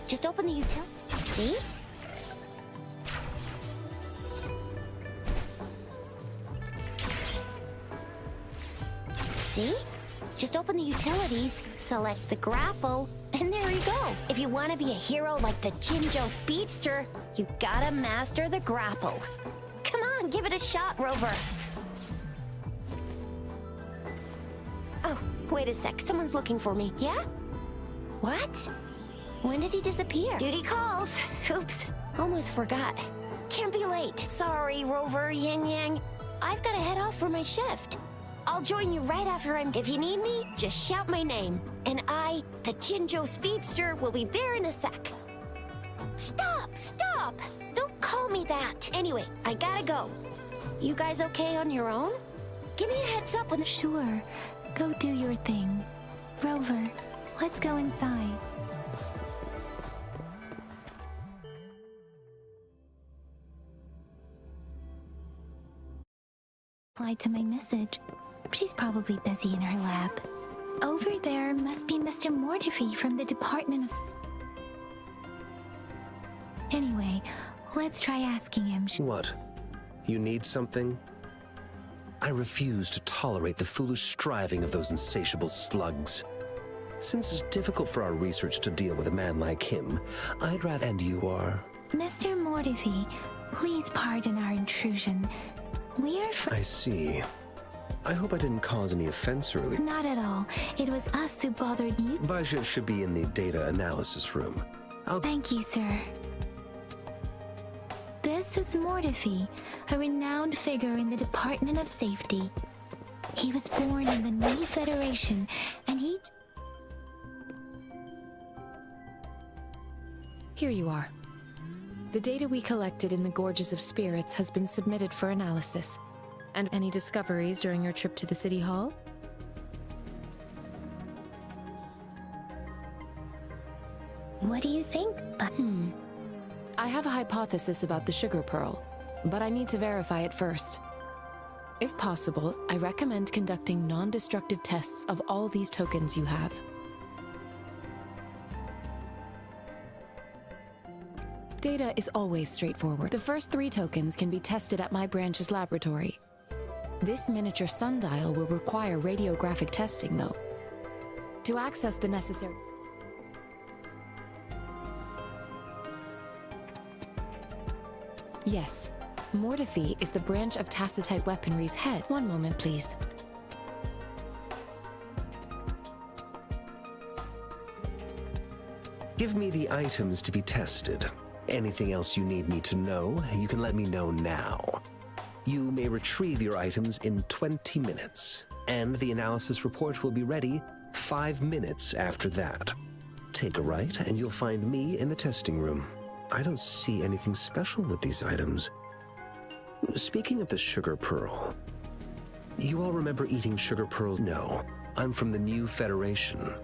Just open the utility. See? See? Just open the utilities, select the grapple, and there you go. If you want to be a hero like the Jinzhou Speedster, you gotta master the grapple. Come on, give it a shot, Rover. Oh, wait a sec. Someone's looking for me. Yeah? What? When did he disappear? Duty calls. Oops, almost forgot. Can't be late. Sorry, Rover, Yang Yang. I've got to head off for my shift. I'll join you right after If you need me, just shout my name. And I, the Jinzhou Speedster, will be there in a sec. Stop! Stop! Don't call me that. Anyway, I gotta go. You guys okay on your own? Give me a heads up when the... Sure, go do your thing. Rover, let's go inside. Replied to my message. She's probably busy in her lab. Over there must be Mr. Mortifi from the Department of... Anyway, let's try asking him. What? You need something? I refuse to tolerate the foolish striving of those insatiable slugs. Since it's difficult for our research to deal with a man like him, I'd rather... And you are? Mr. Mortifi, please pardon our intrusion. We are I see. I hope I didn't cause any offense earlier. Not at all. It was us who bothered you. Baja should be in the data analysis room. Thank you, sir. This is Mortifi, a renowned figure in the Department of Safety. He was born in the new Federation, and he... Here you are. The data we collected in the Gorges of Spirits has been submitted for analysis. And any discoveries during your trip to the City Hall? What do you think? I have a hypothesis about the sugar pearl, but I need to verify it first. If possible, I recommend conducting non-destructive tests of all these tokens you have. Data is always straightforward. The first 3 tokens can be tested at my branch's laboratory. This miniature sundial will require radiographic testing, though. To access the necessary... Yes, Mortifi is the branch of Tacitite Weaponry's head. One moment, please. Give me the items to be tested. Anything else you need me to know, you can let me know now. You may retrieve your items in 20 minutes, and the analysis report will be ready 5 minutes after that. Take a right, and you'll find me in the testing room. I don't see anything special with these items. Speaking of the sugar pearl, you all remember eating sugar pearls? No, I'm from the new Federation.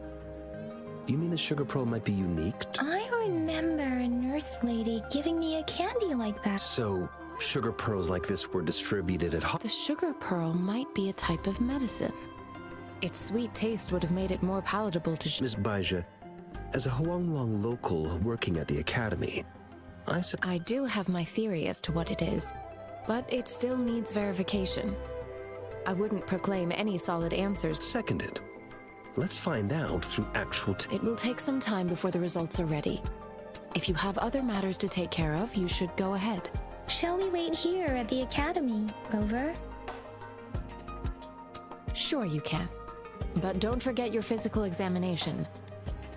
You mean the sugar pearl might be unique? I remember a nurse lady giving me a candy like that. So, sugar pearls like this were distributed at The sugar pearl might be a type of medicine. Its sweet taste would have made it more palatable to... Miss Baija, as a Huanglong local working at the academy, I do have my theory as to what it is, but it still needs verification. I wouldn't proclaim any solid answers. Seconded. Let's find out through actual... It will take some time before the results are ready. If you have other matters to take care of, you should go ahead. Shall we wait here at the academy, Rover? Sure you can. But don't forget your physical examination.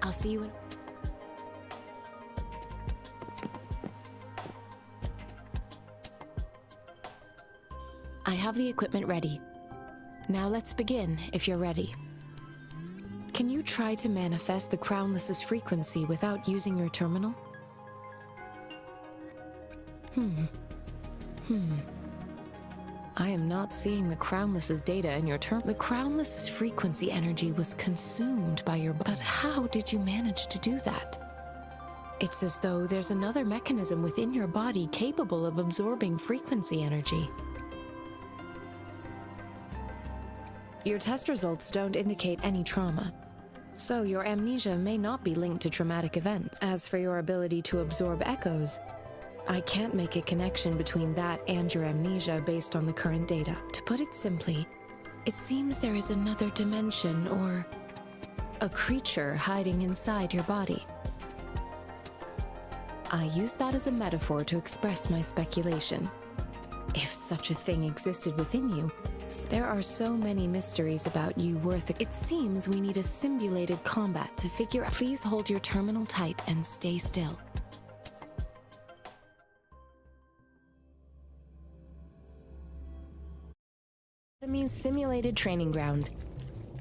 I'll see you in... I have the equipment ready. Now let's begin, if you're ready. Can you try to manifest the Crownless's frequency without using your terminal? I am not seeing the Crownless's data in your terminal. The Crownless's frequency energy was consumed by your... But how did you manage to do that? It's as though there's another mechanism within your body capable of absorbing frequency energy. Your test results don't indicate any trauma, so your amnesia may not be linked to traumatic events. As for your ability to absorb echoes, I can't make a connection between that and your amnesia based on the current data. To put it simply, it seems there is another dimension or a creature hiding inside your body. I use that as a metaphor to express my speculation. If such a thing existed within you, there are so many mysteries about you worth it. It seems we need a simulated combat to figure out. Please hold your terminal tight and stay still. It means simulated training ground.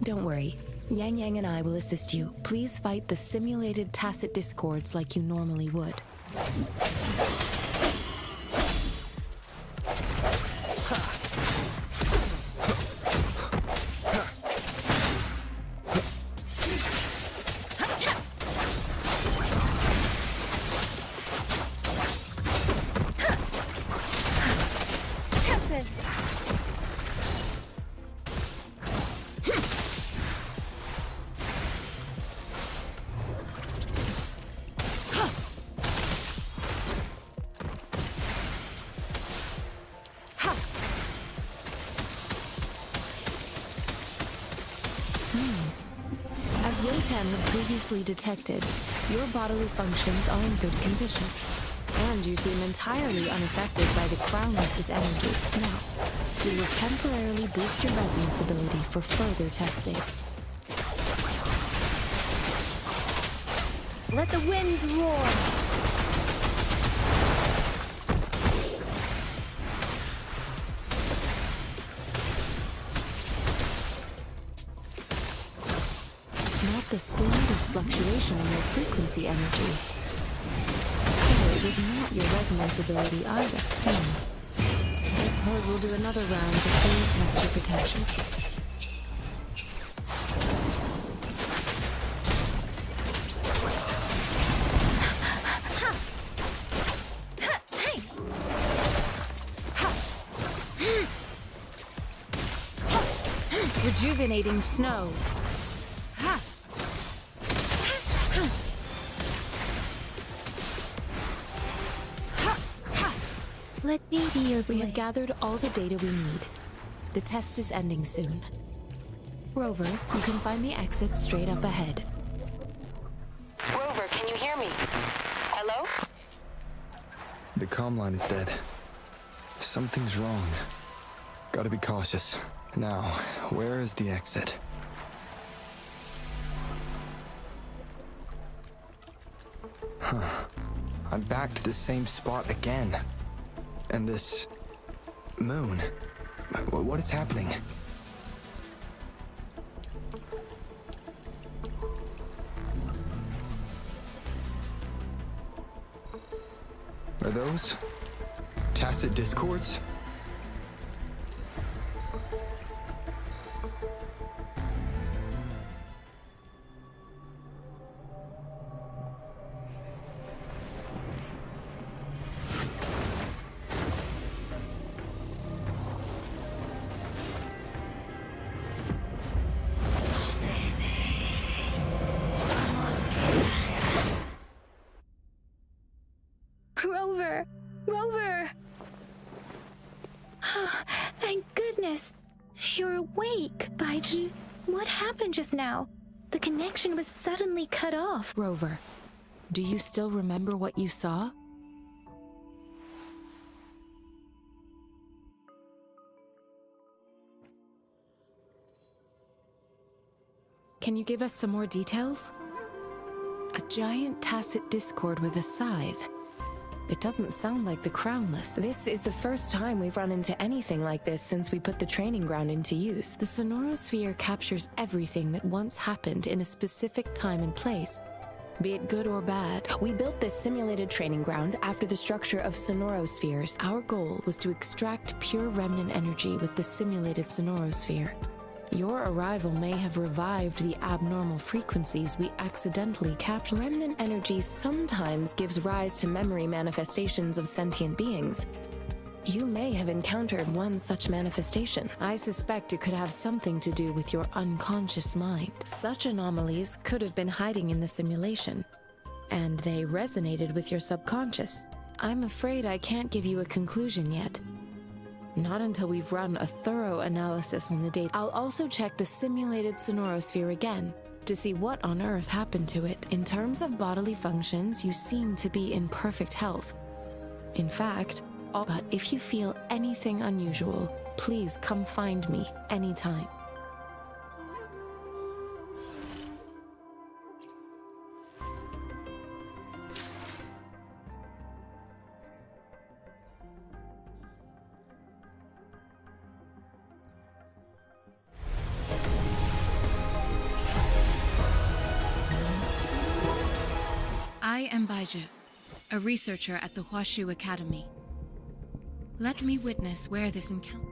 Don't worry, Yang Yang and I will assist you. Please fight the simulated tacit discords like you normally would. As Yotan had previously detected, your bodily functions are in good condition, and you seem entirely unaffected by the Crownless's energy. Now, we will temporarily boost your resonance ability for further testing. Let the winds roar! Not the slightest fluctuation in your frequency energy. So it was not your resonance ability either. I suppose we'll do another round to fully test your potential. Rejuvenating snow. Let me be your We have blade. gathered all the data we need. The test is ending soon. Rover, you can find the exit straight up ahead. Rover, can you hear me? Hello? The comm line is dead. Something's wrong. Gotta be cautious. Now, where is the exit? Huh. I'm back to the same spot again. And this... moon. What is happening? Are those... tacit discords? Rover! Rover! Thank goodness! You're awake, Baiji. What happened just now? The connection was suddenly cut off. Rover, do you still remember what you saw? Can you give us some more details? A giant tacit discord with a scythe. It doesn't sound like the Crownless. This is the first time we've run into anything like this since we put the training ground into use. The sonorosphere captures everything that once happened in a specific time and place, be it good or bad. We built this simulated training ground after the structure of sonorospheres. Our goal was to extract pure remnant energy with the simulated sonorosphere. Your arrival may have revived the abnormal frequencies we accidentally captured. Remnant energy sometimes gives rise to memory manifestations of sentient beings. You may have encountered one such manifestation. I suspect it could have something to do with your unconscious mind. Such anomalies could have been hiding in the simulation, and they resonated with your subconscious. I'm afraid I can't give you a conclusion yet. Not until we've run a thorough analysis on the data. I'll also check the simulated sonorosphere again to see what on earth happened to it. In terms of bodily functions, you seem to be in perfect health. In fact, but if you feel anything unusual, please come find me anytime. I am Baiju. a researcher at the Huashu Academy. Let me witness where this encounter...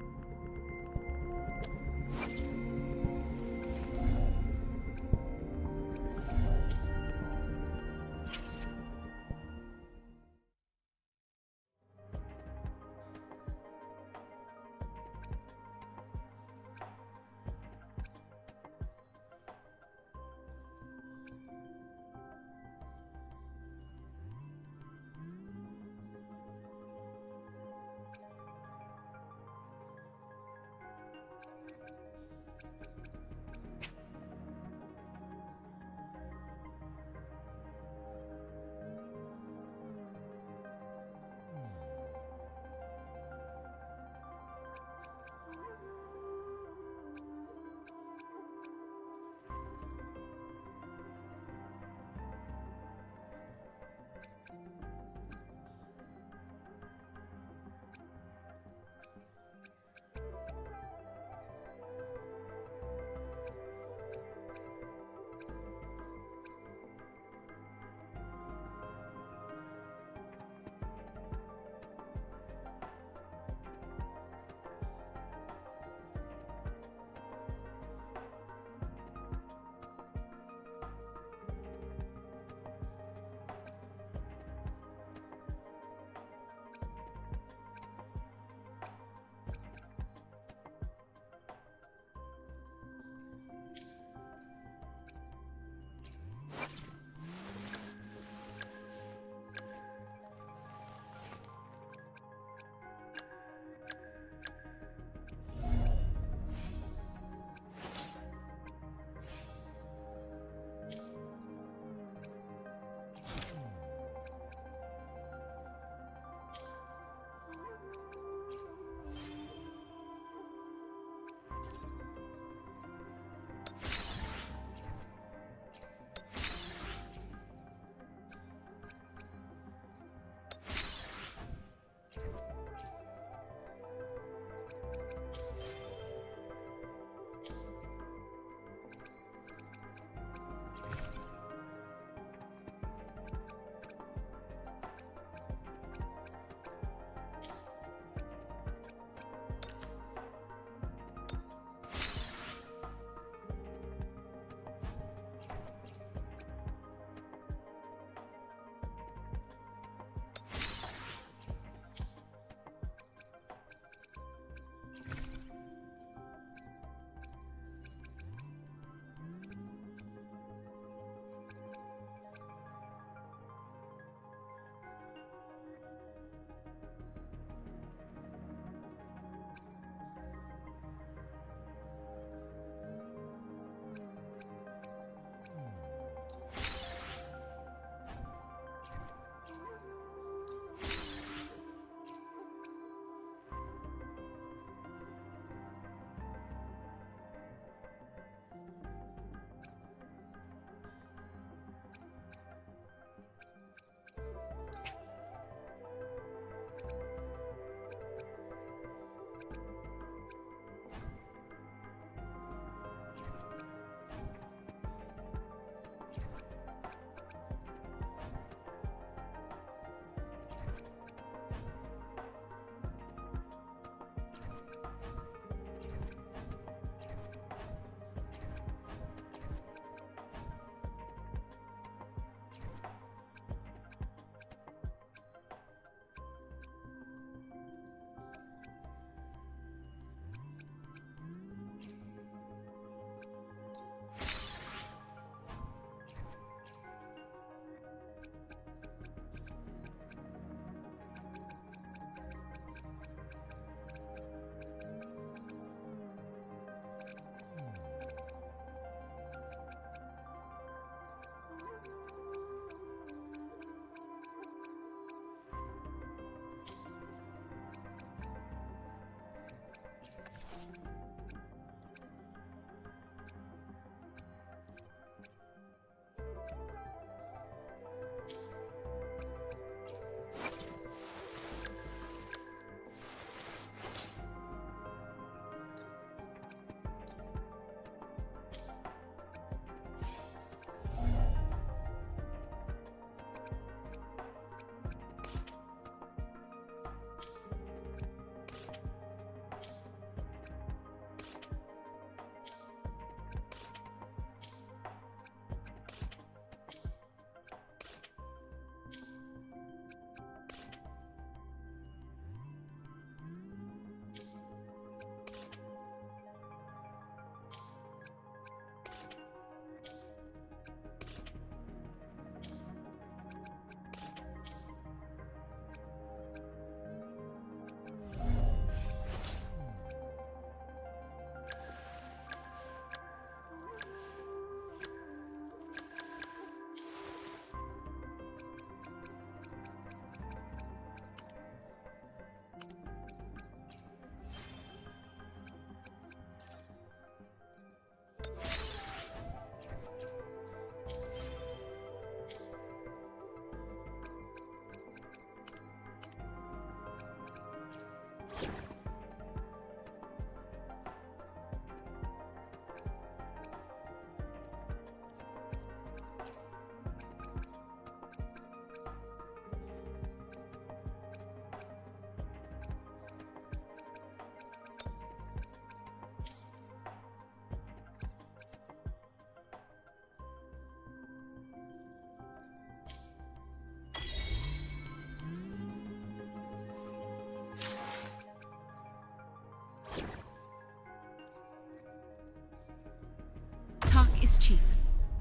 Talk is cheap.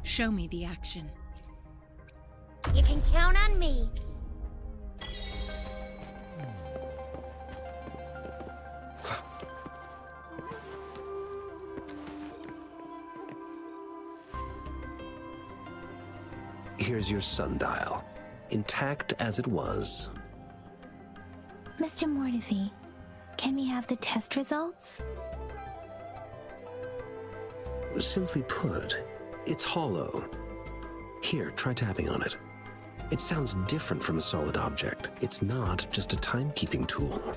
Show me the action. You can count on me. Here's your sundial, intact as it was. Mr. Mortefi, can we have the test results? Simply put, it's hollow. Here, try tapping on it. It sounds different from a solid object. It's not just a timekeeping tool.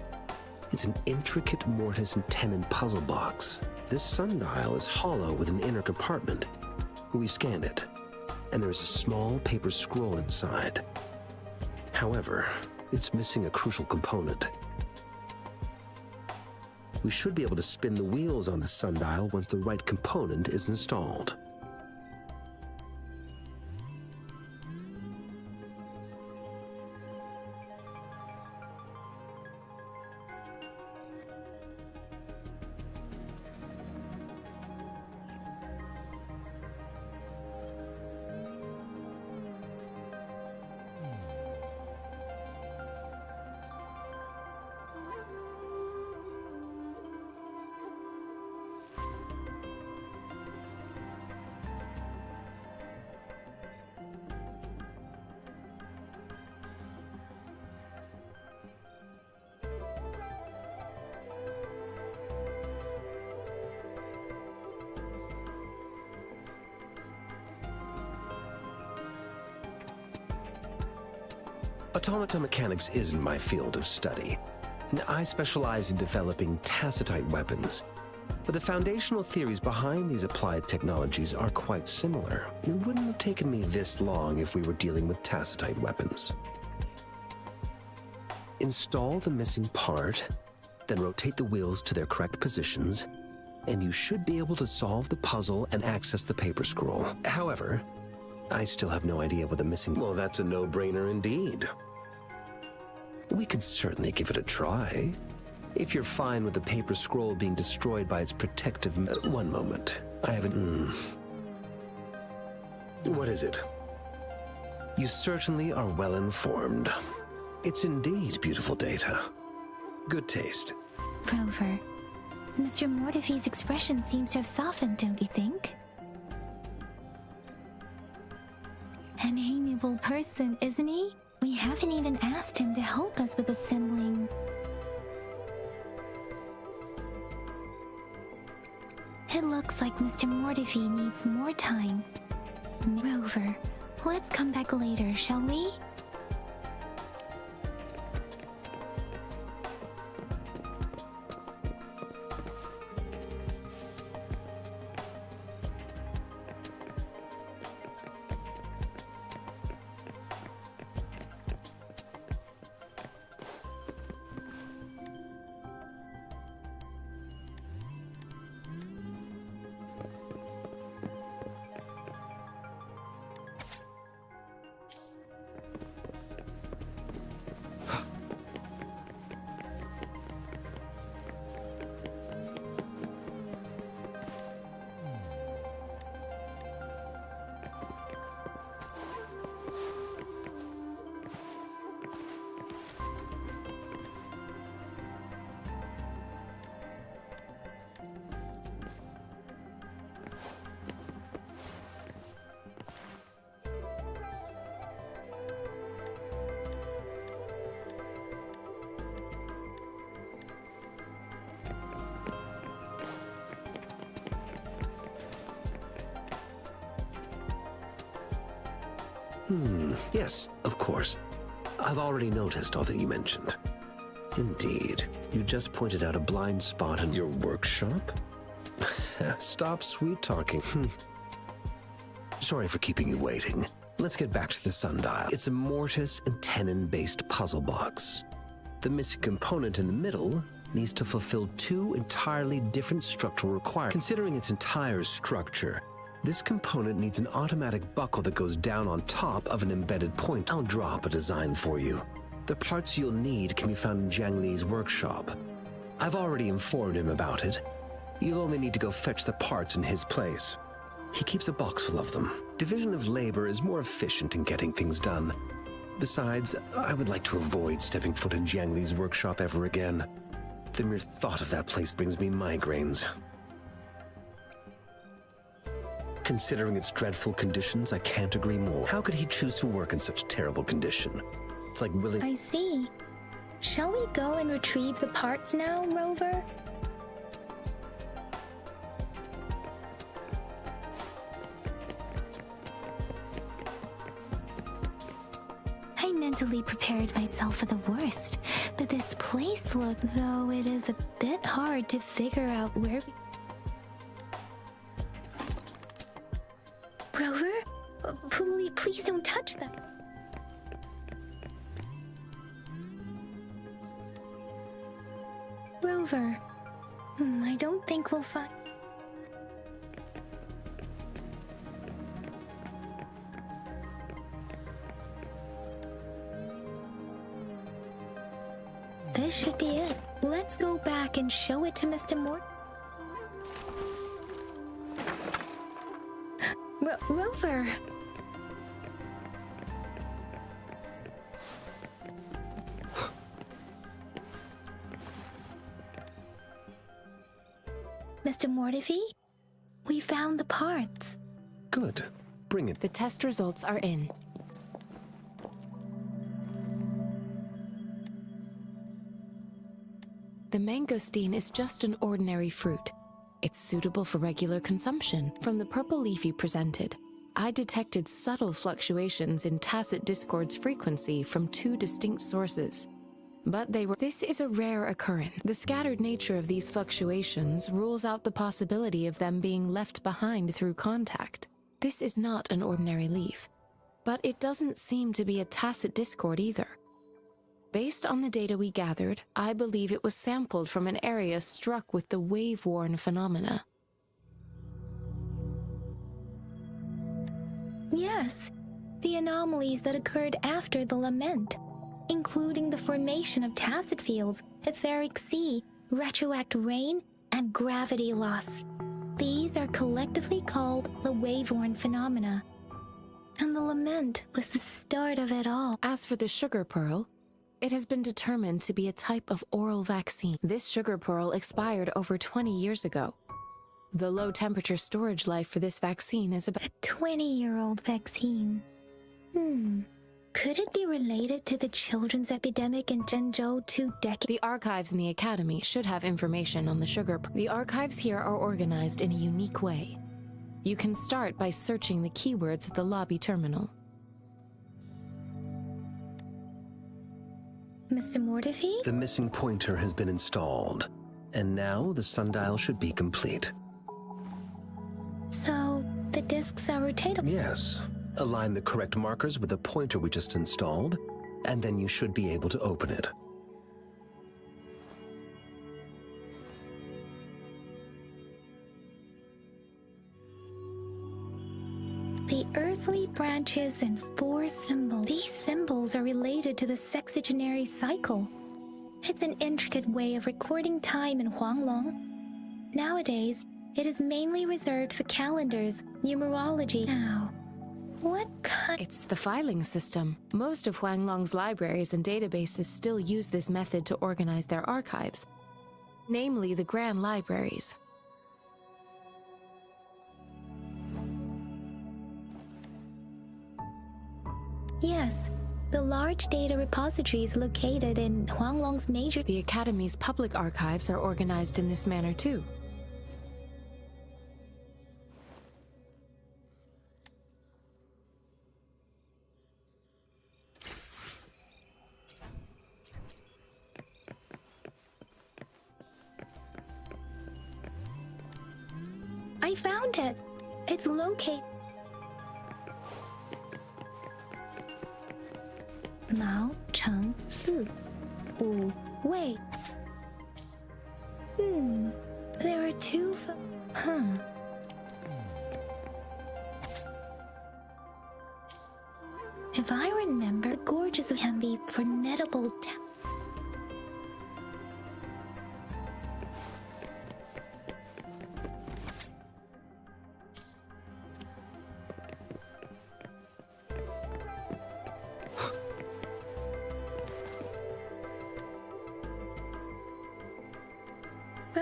It's an intricate mortise and tenon puzzle box. This sundial is hollow with an inner compartment. We scanned it, and there is a small paper scroll inside. However, it's missing a crucial component. We should be able to spin the wheels on the sundial once the right component is installed. Automata mechanics isn't my field of study. I specialize in developing tacitite weapons, but the foundational theories behind these applied technologies are quite similar. It wouldn't have taken me this long if we were dealing with tacitite weapons. Install the missing part, then rotate the wheels to their correct positions, and you should be able to solve the puzzle and access the paper scroll. However, I still have no idea what the missing... Well, that's a no-brainer indeed. We could certainly give it a try. If you're fine with the paper scroll being destroyed by its protective... One moment. I haven't... What is it? You certainly are well informed. It's indeed beautiful data. Good taste. Rover, Mr. Mortefi's expression seems to have softened, don't you think? An amiable person, isn't he? We haven't even asked him to help us with assembling. It looks like Mr. Mortefi needs more time. Rover, let's come back later, shall we? Yes, of course. I've already noticed all that you mentioned. Indeed. You just pointed out a blind spot in your workshop? Stop sweet-talking. Sorry for keeping you waiting. Let's get back to the sundial. It's a mortise and tenon-based puzzle box. The missing component in the middle needs to fulfill two entirely different structural requirements. Considering its entire structure, this component needs an automatic buckle that goes down on top of an embedded point. I'll draw up a design for you. The parts you'll need can be found in Jiang Li's workshop. I've already informed him about it. You'll only need to go fetch the parts in his place. He keeps a box full of them. Division of labor is more efficient in getting things done. Besides, I would like to avoid stepping foot in Jiangli's workshop ever again. The mere thought of that place brings me migraines. Considering its dreadful conditions, I can't agree more. How could he choose to work in such terrible condition? It's like willing— I see. Shall we go and retrieve the parts now, Rover? I mentally prepared myself for the worst, but this place though it is a bit hard to figure out where we... Rover? Please don't touch them. Rover, I don't think we'll find... This should be it. Let's go back and show it to Mr. Mort. Rover! Mr. Mortifi, we found the parts. Good. Bring it. The test results are in. The mangosteen is just an ordinary fruit. It's suitable for regular consumption. From the purple leaf you presented, I detected subtle fluctuations in tacit discord's frequency from two distinct sources. But this is a rare occurrence. The scattered nature of these fluctuations rules out the possibility of them being left behind through contact. This is not an ordinary leaf, but it doesn't seem to be a tacit discord either. Based on the data we gathered, I believe it was sampled from an area struck with the wave-worn phenomena. Yes, the anomalies that occurred after the lament, including the formation of tacit fields, etheric sea, retroact rain, and gravity loss. These are collectively called the wave-worn phenomena. And the lament was the start of it all. As for the sugar pearl, it has been determined to be a type of oral vaccine. This sugar pearl expired over 20 years ago. The low-temperature storage life for this vaccine is about... A 20-year-old vaccine. Could it be related to the children's epidemic in Zhengzhou 2 decades? The archives in the Academy should have information on the sugar pearl. The archives here are organized in a unique way. You can start by searching the keywords at the lobby terminal. Mr. Mortifi? The missing pointer has been installed, and now the sundial should be complete. So, the discs are rotatable? Yes. Align the correct markers with the pointer we just installed, and then you should be able to open it. The earthly branches and 4 symbols. These symbols are related to the sexagenary cycle. It's an intricate way of recording time in Huanglong. Nowadays, it is mainly reserved for calendars, numerology. Now, what kind? It's the filing system. Most of Huanglong's libraries and databases still use this method to organize their archives, namely the Grand Libraries. Yes, the large data repositories located in Huanglong's major... The Academy's public archives are organized in this manner too. I found it! It's located... Mao Cheng Si Wu Wei. There are 2 If I remember, the gorges can be formidable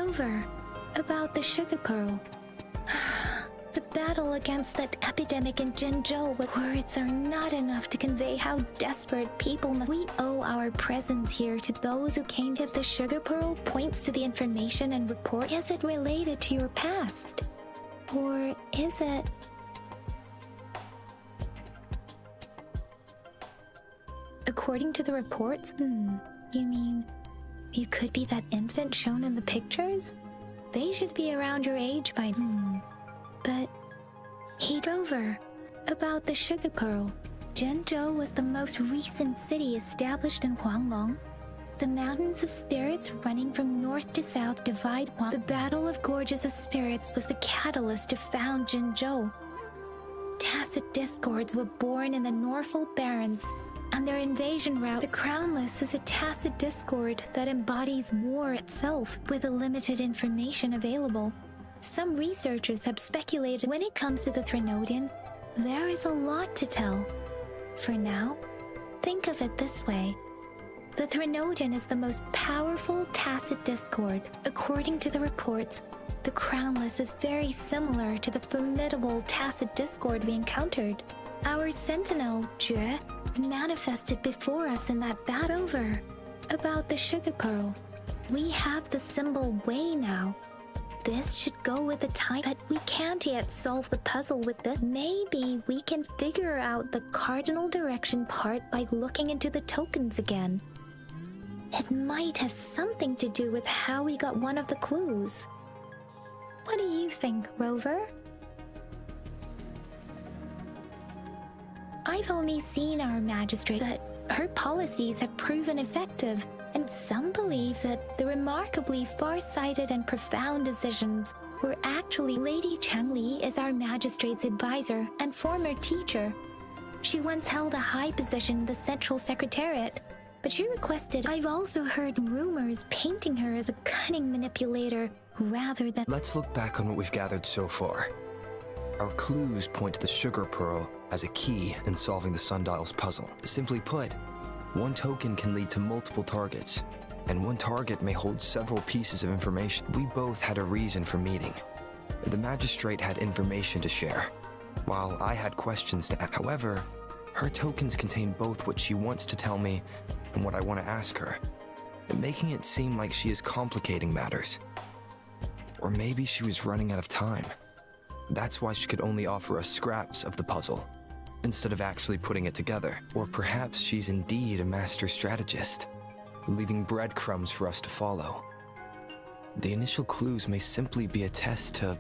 over about the sugar pearl. The battle against that epidemic in Jinzhou, with words are not enough to convey how desperate people must. We owe our presence here to those who came. If the sugar pearl points to the information and report, is it related to your past? Or is it... According to the reports? You mean you could be that infant shown in the pictures? They should be around your age by... But he'd over about the sugar pearl. Zhenzhou was the most recent city established in Huanglong. The mountains of spirits running from north to south divide Huang. The battle of gorges of spirits was the catalyst to found Zhenzhou. Tacit discords were born in the Norfolk Barrens, and their invasion route. The Crownless is a tacit discord that embodies war itself, with the limited information available. Some researchers have speculated when it comes to the Threnodian, there is a lot to tell. For now, think of it this way. The Threnodian is the most powerful tacit discord. According to the reports, the Crownless is very similar to the formidable tacit discord we encountered. Our sentinel, Jue, manifested before us in that battle. Over about the sugar pearl. We have the symbol Wei now. This should go with the time, but we can't yet solve the puzzle with this. Maybe we can figure out the cardinal direction part by looking into the tokens again. It might have something to do with how we got one of the clues. What do you think, Rover? I've only seen our magistrate, but her policies have proven effective, and some believe that the remarkably far-sighted and profound decisions were actually... Lady Changli is our magistrate's advisor and former teacher. She once held a high position in the Central Secretariat, but she requested... I've also heard rumors painting her as a cunning manipulator rather than... Let's look back on what we've gathered so far. Our clues point to the sugar pearl as a key in solving the sundial's puzzle. Simply put, one token can lead to multiple targets, and one target may hold several pieces of information. We both had a reason for meeting. The magistrate had information to share, while I had questions to ask. However, her tokens contain both what she wants to tell me and what I want to ask her, making it seem like she is complicating matters. Or maybe she was running out of time. That's why she could only offer us scraps of the puzzle, instead of actually putting it together. Or perhaps she's indeed a master strategist, leaving breadcrumbs for us to follow. The initial clues may simply be a test to...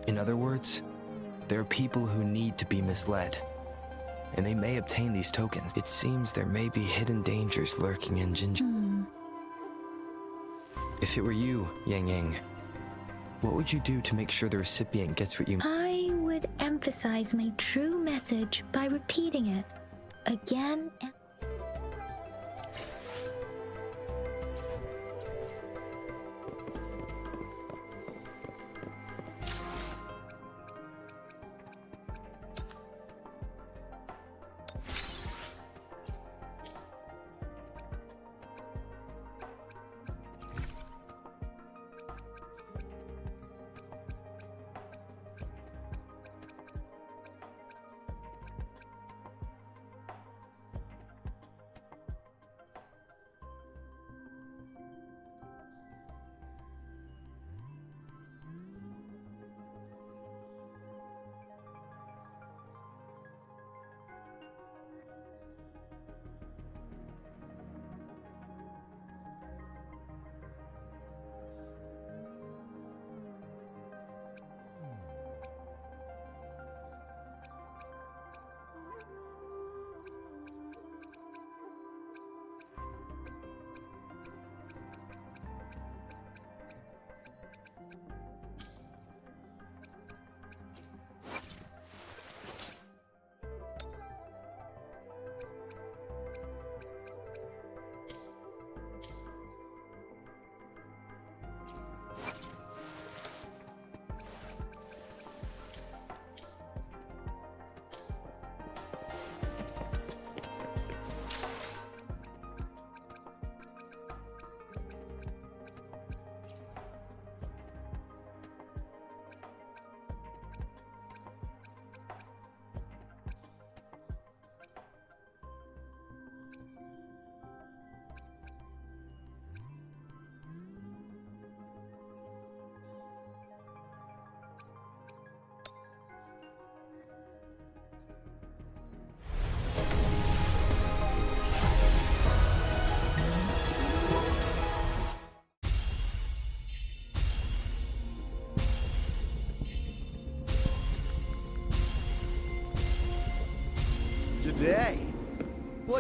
In other words, there are people who need to be misled, and they may obtain these tokens. It seems there may be hidden dangers lurking in Jinzhou. If it were you, Yang Yang, what would you do to make sure the recipient gets what you... I would emphasize my true message by repeating it again and...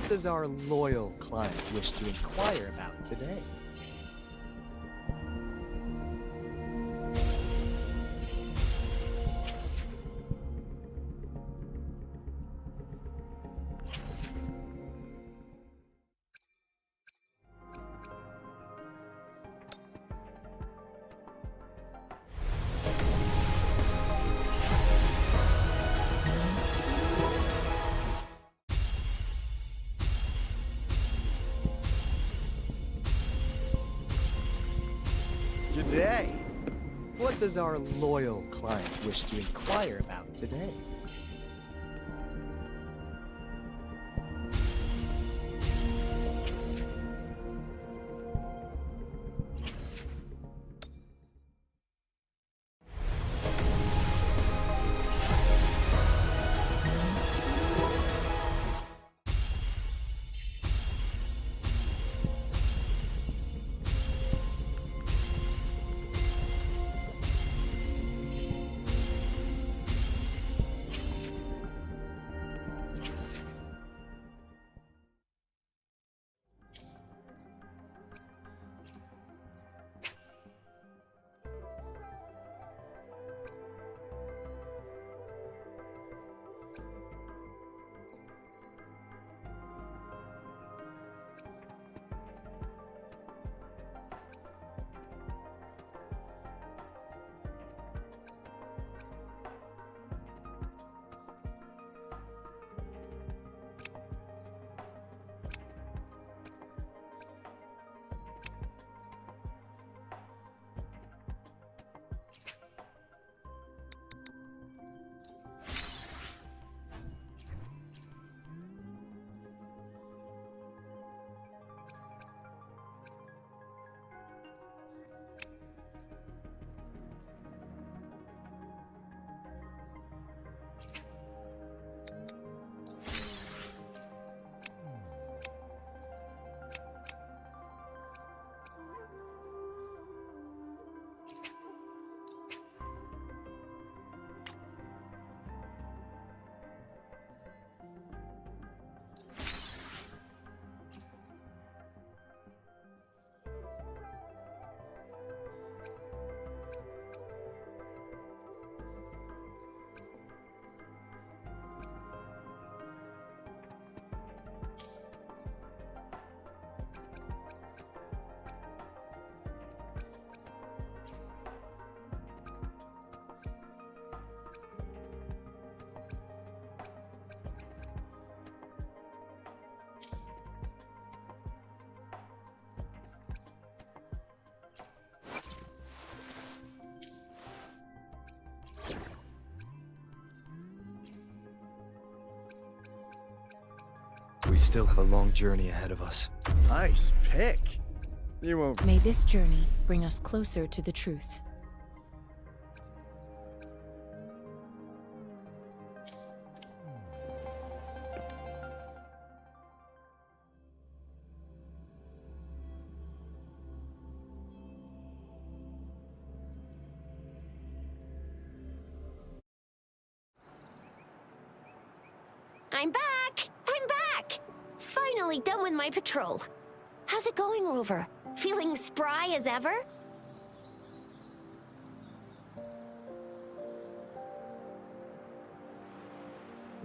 does our loyal client wish to inquire about today? Today? What does our loyal client wish to inquire about today? We still have a long journey ahead of us. Nice pick. You won't. May this journey bring us closer to the truth. I'm back! I'm back! Finally done with my patrol. How's it going, Rover? Feeling spry as ever?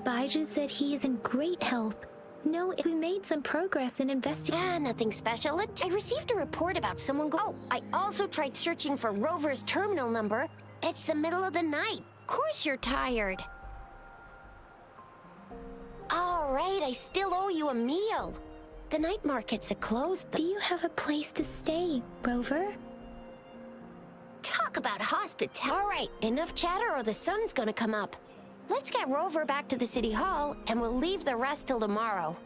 Baiju said he is in great health. No, we made some progress in investigating. Nothing special. I received a report about someone Oh, I also tried searching for Rover's terminal number. It's the middle of the night. Of course you're tired. All right, I still owe you a meal. The night markets are closed. Do you have a place to stay, Rover? Talk about hospitality. All right, enough chatter or the sun's gonna come up. Let's get Rover back to the city hall, and we'll leave the rest till tomorrow.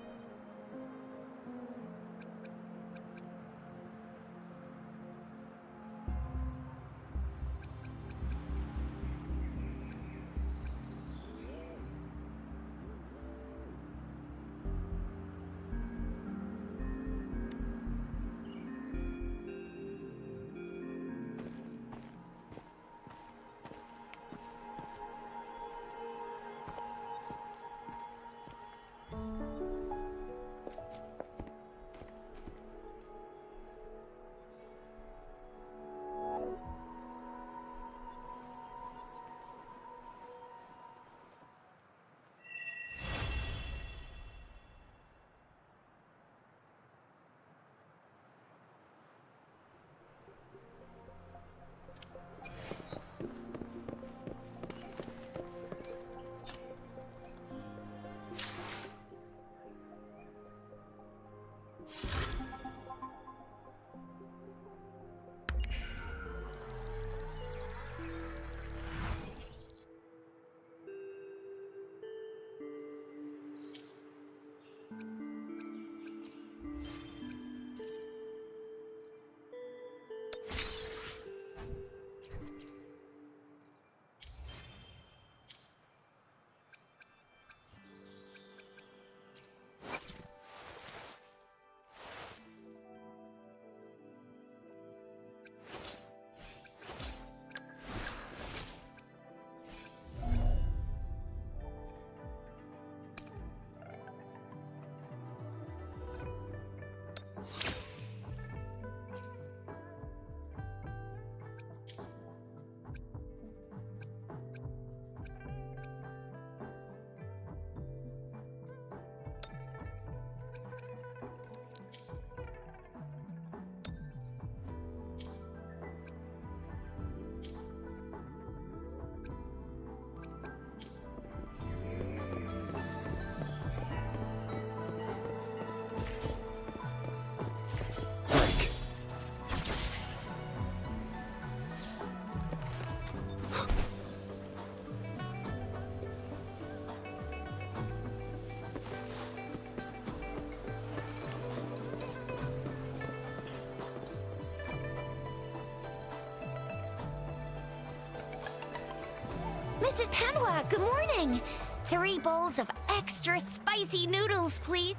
Mrs. Panhua, good morning. 3 bowls of extra spicy noodles, please.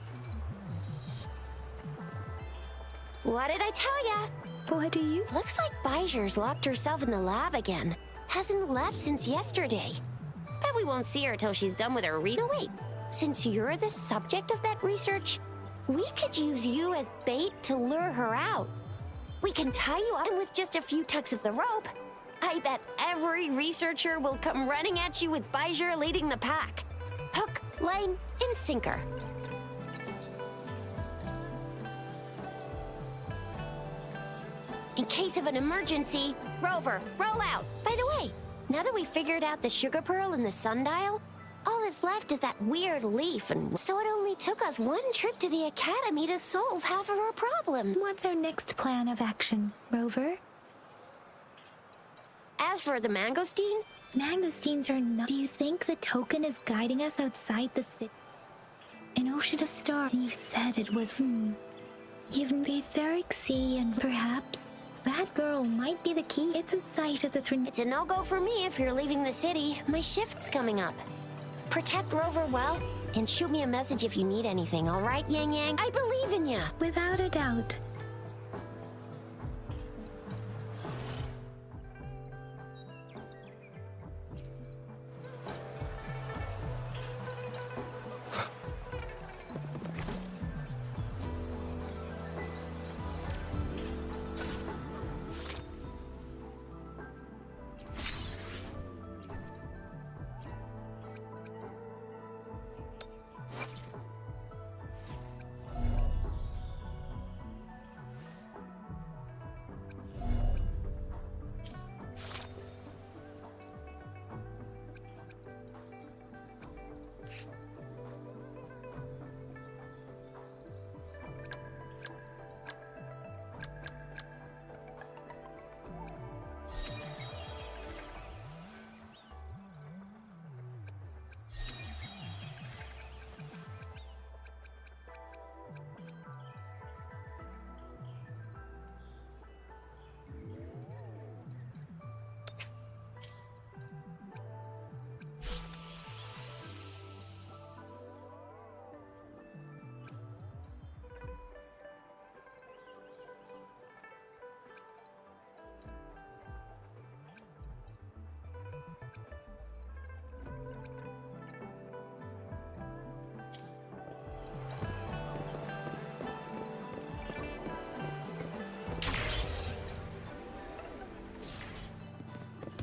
What did I tell ya? What do you? Looks like Bijur's locked herself in the lab again. Hasn't left since yesterday. Bet we won't see her till she's done with her No, wait. Since you're the subject of that research, we could use you as bait to lure her out. We can tie you up with just a few tugs of the rope. I bet every researcher will come running at you with Bijur leading the pack. Hook, line, and sinker. In case of an emergency, Rover, roll out. By the way, now that we figured out the sugar pearl and the sundial, all that's left is that weird leaf, and so it only took us 1 trip to the academy to solve half of our problem. What's our next plan of action, Rover? As for the mangosteen, Mangosteens are not. Do you think the token is guiding us outside the city? An ocean of stars. You said it was. Even the etheric sea, and perhaps that girl might be the key. It's a sight of the throne. it's a no-go for me if you're leaving the city. My shift's coming up. Protect Rover well, and shoot me a message if you need anything, all right, Yang Yang? I believe in ya. Without a doubt.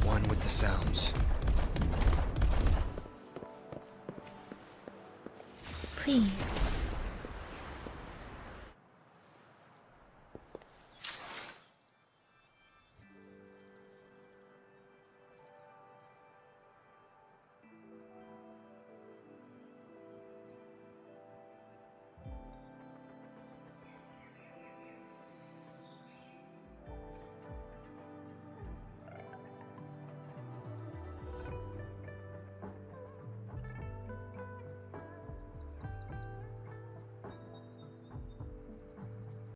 One with the sounds. Please.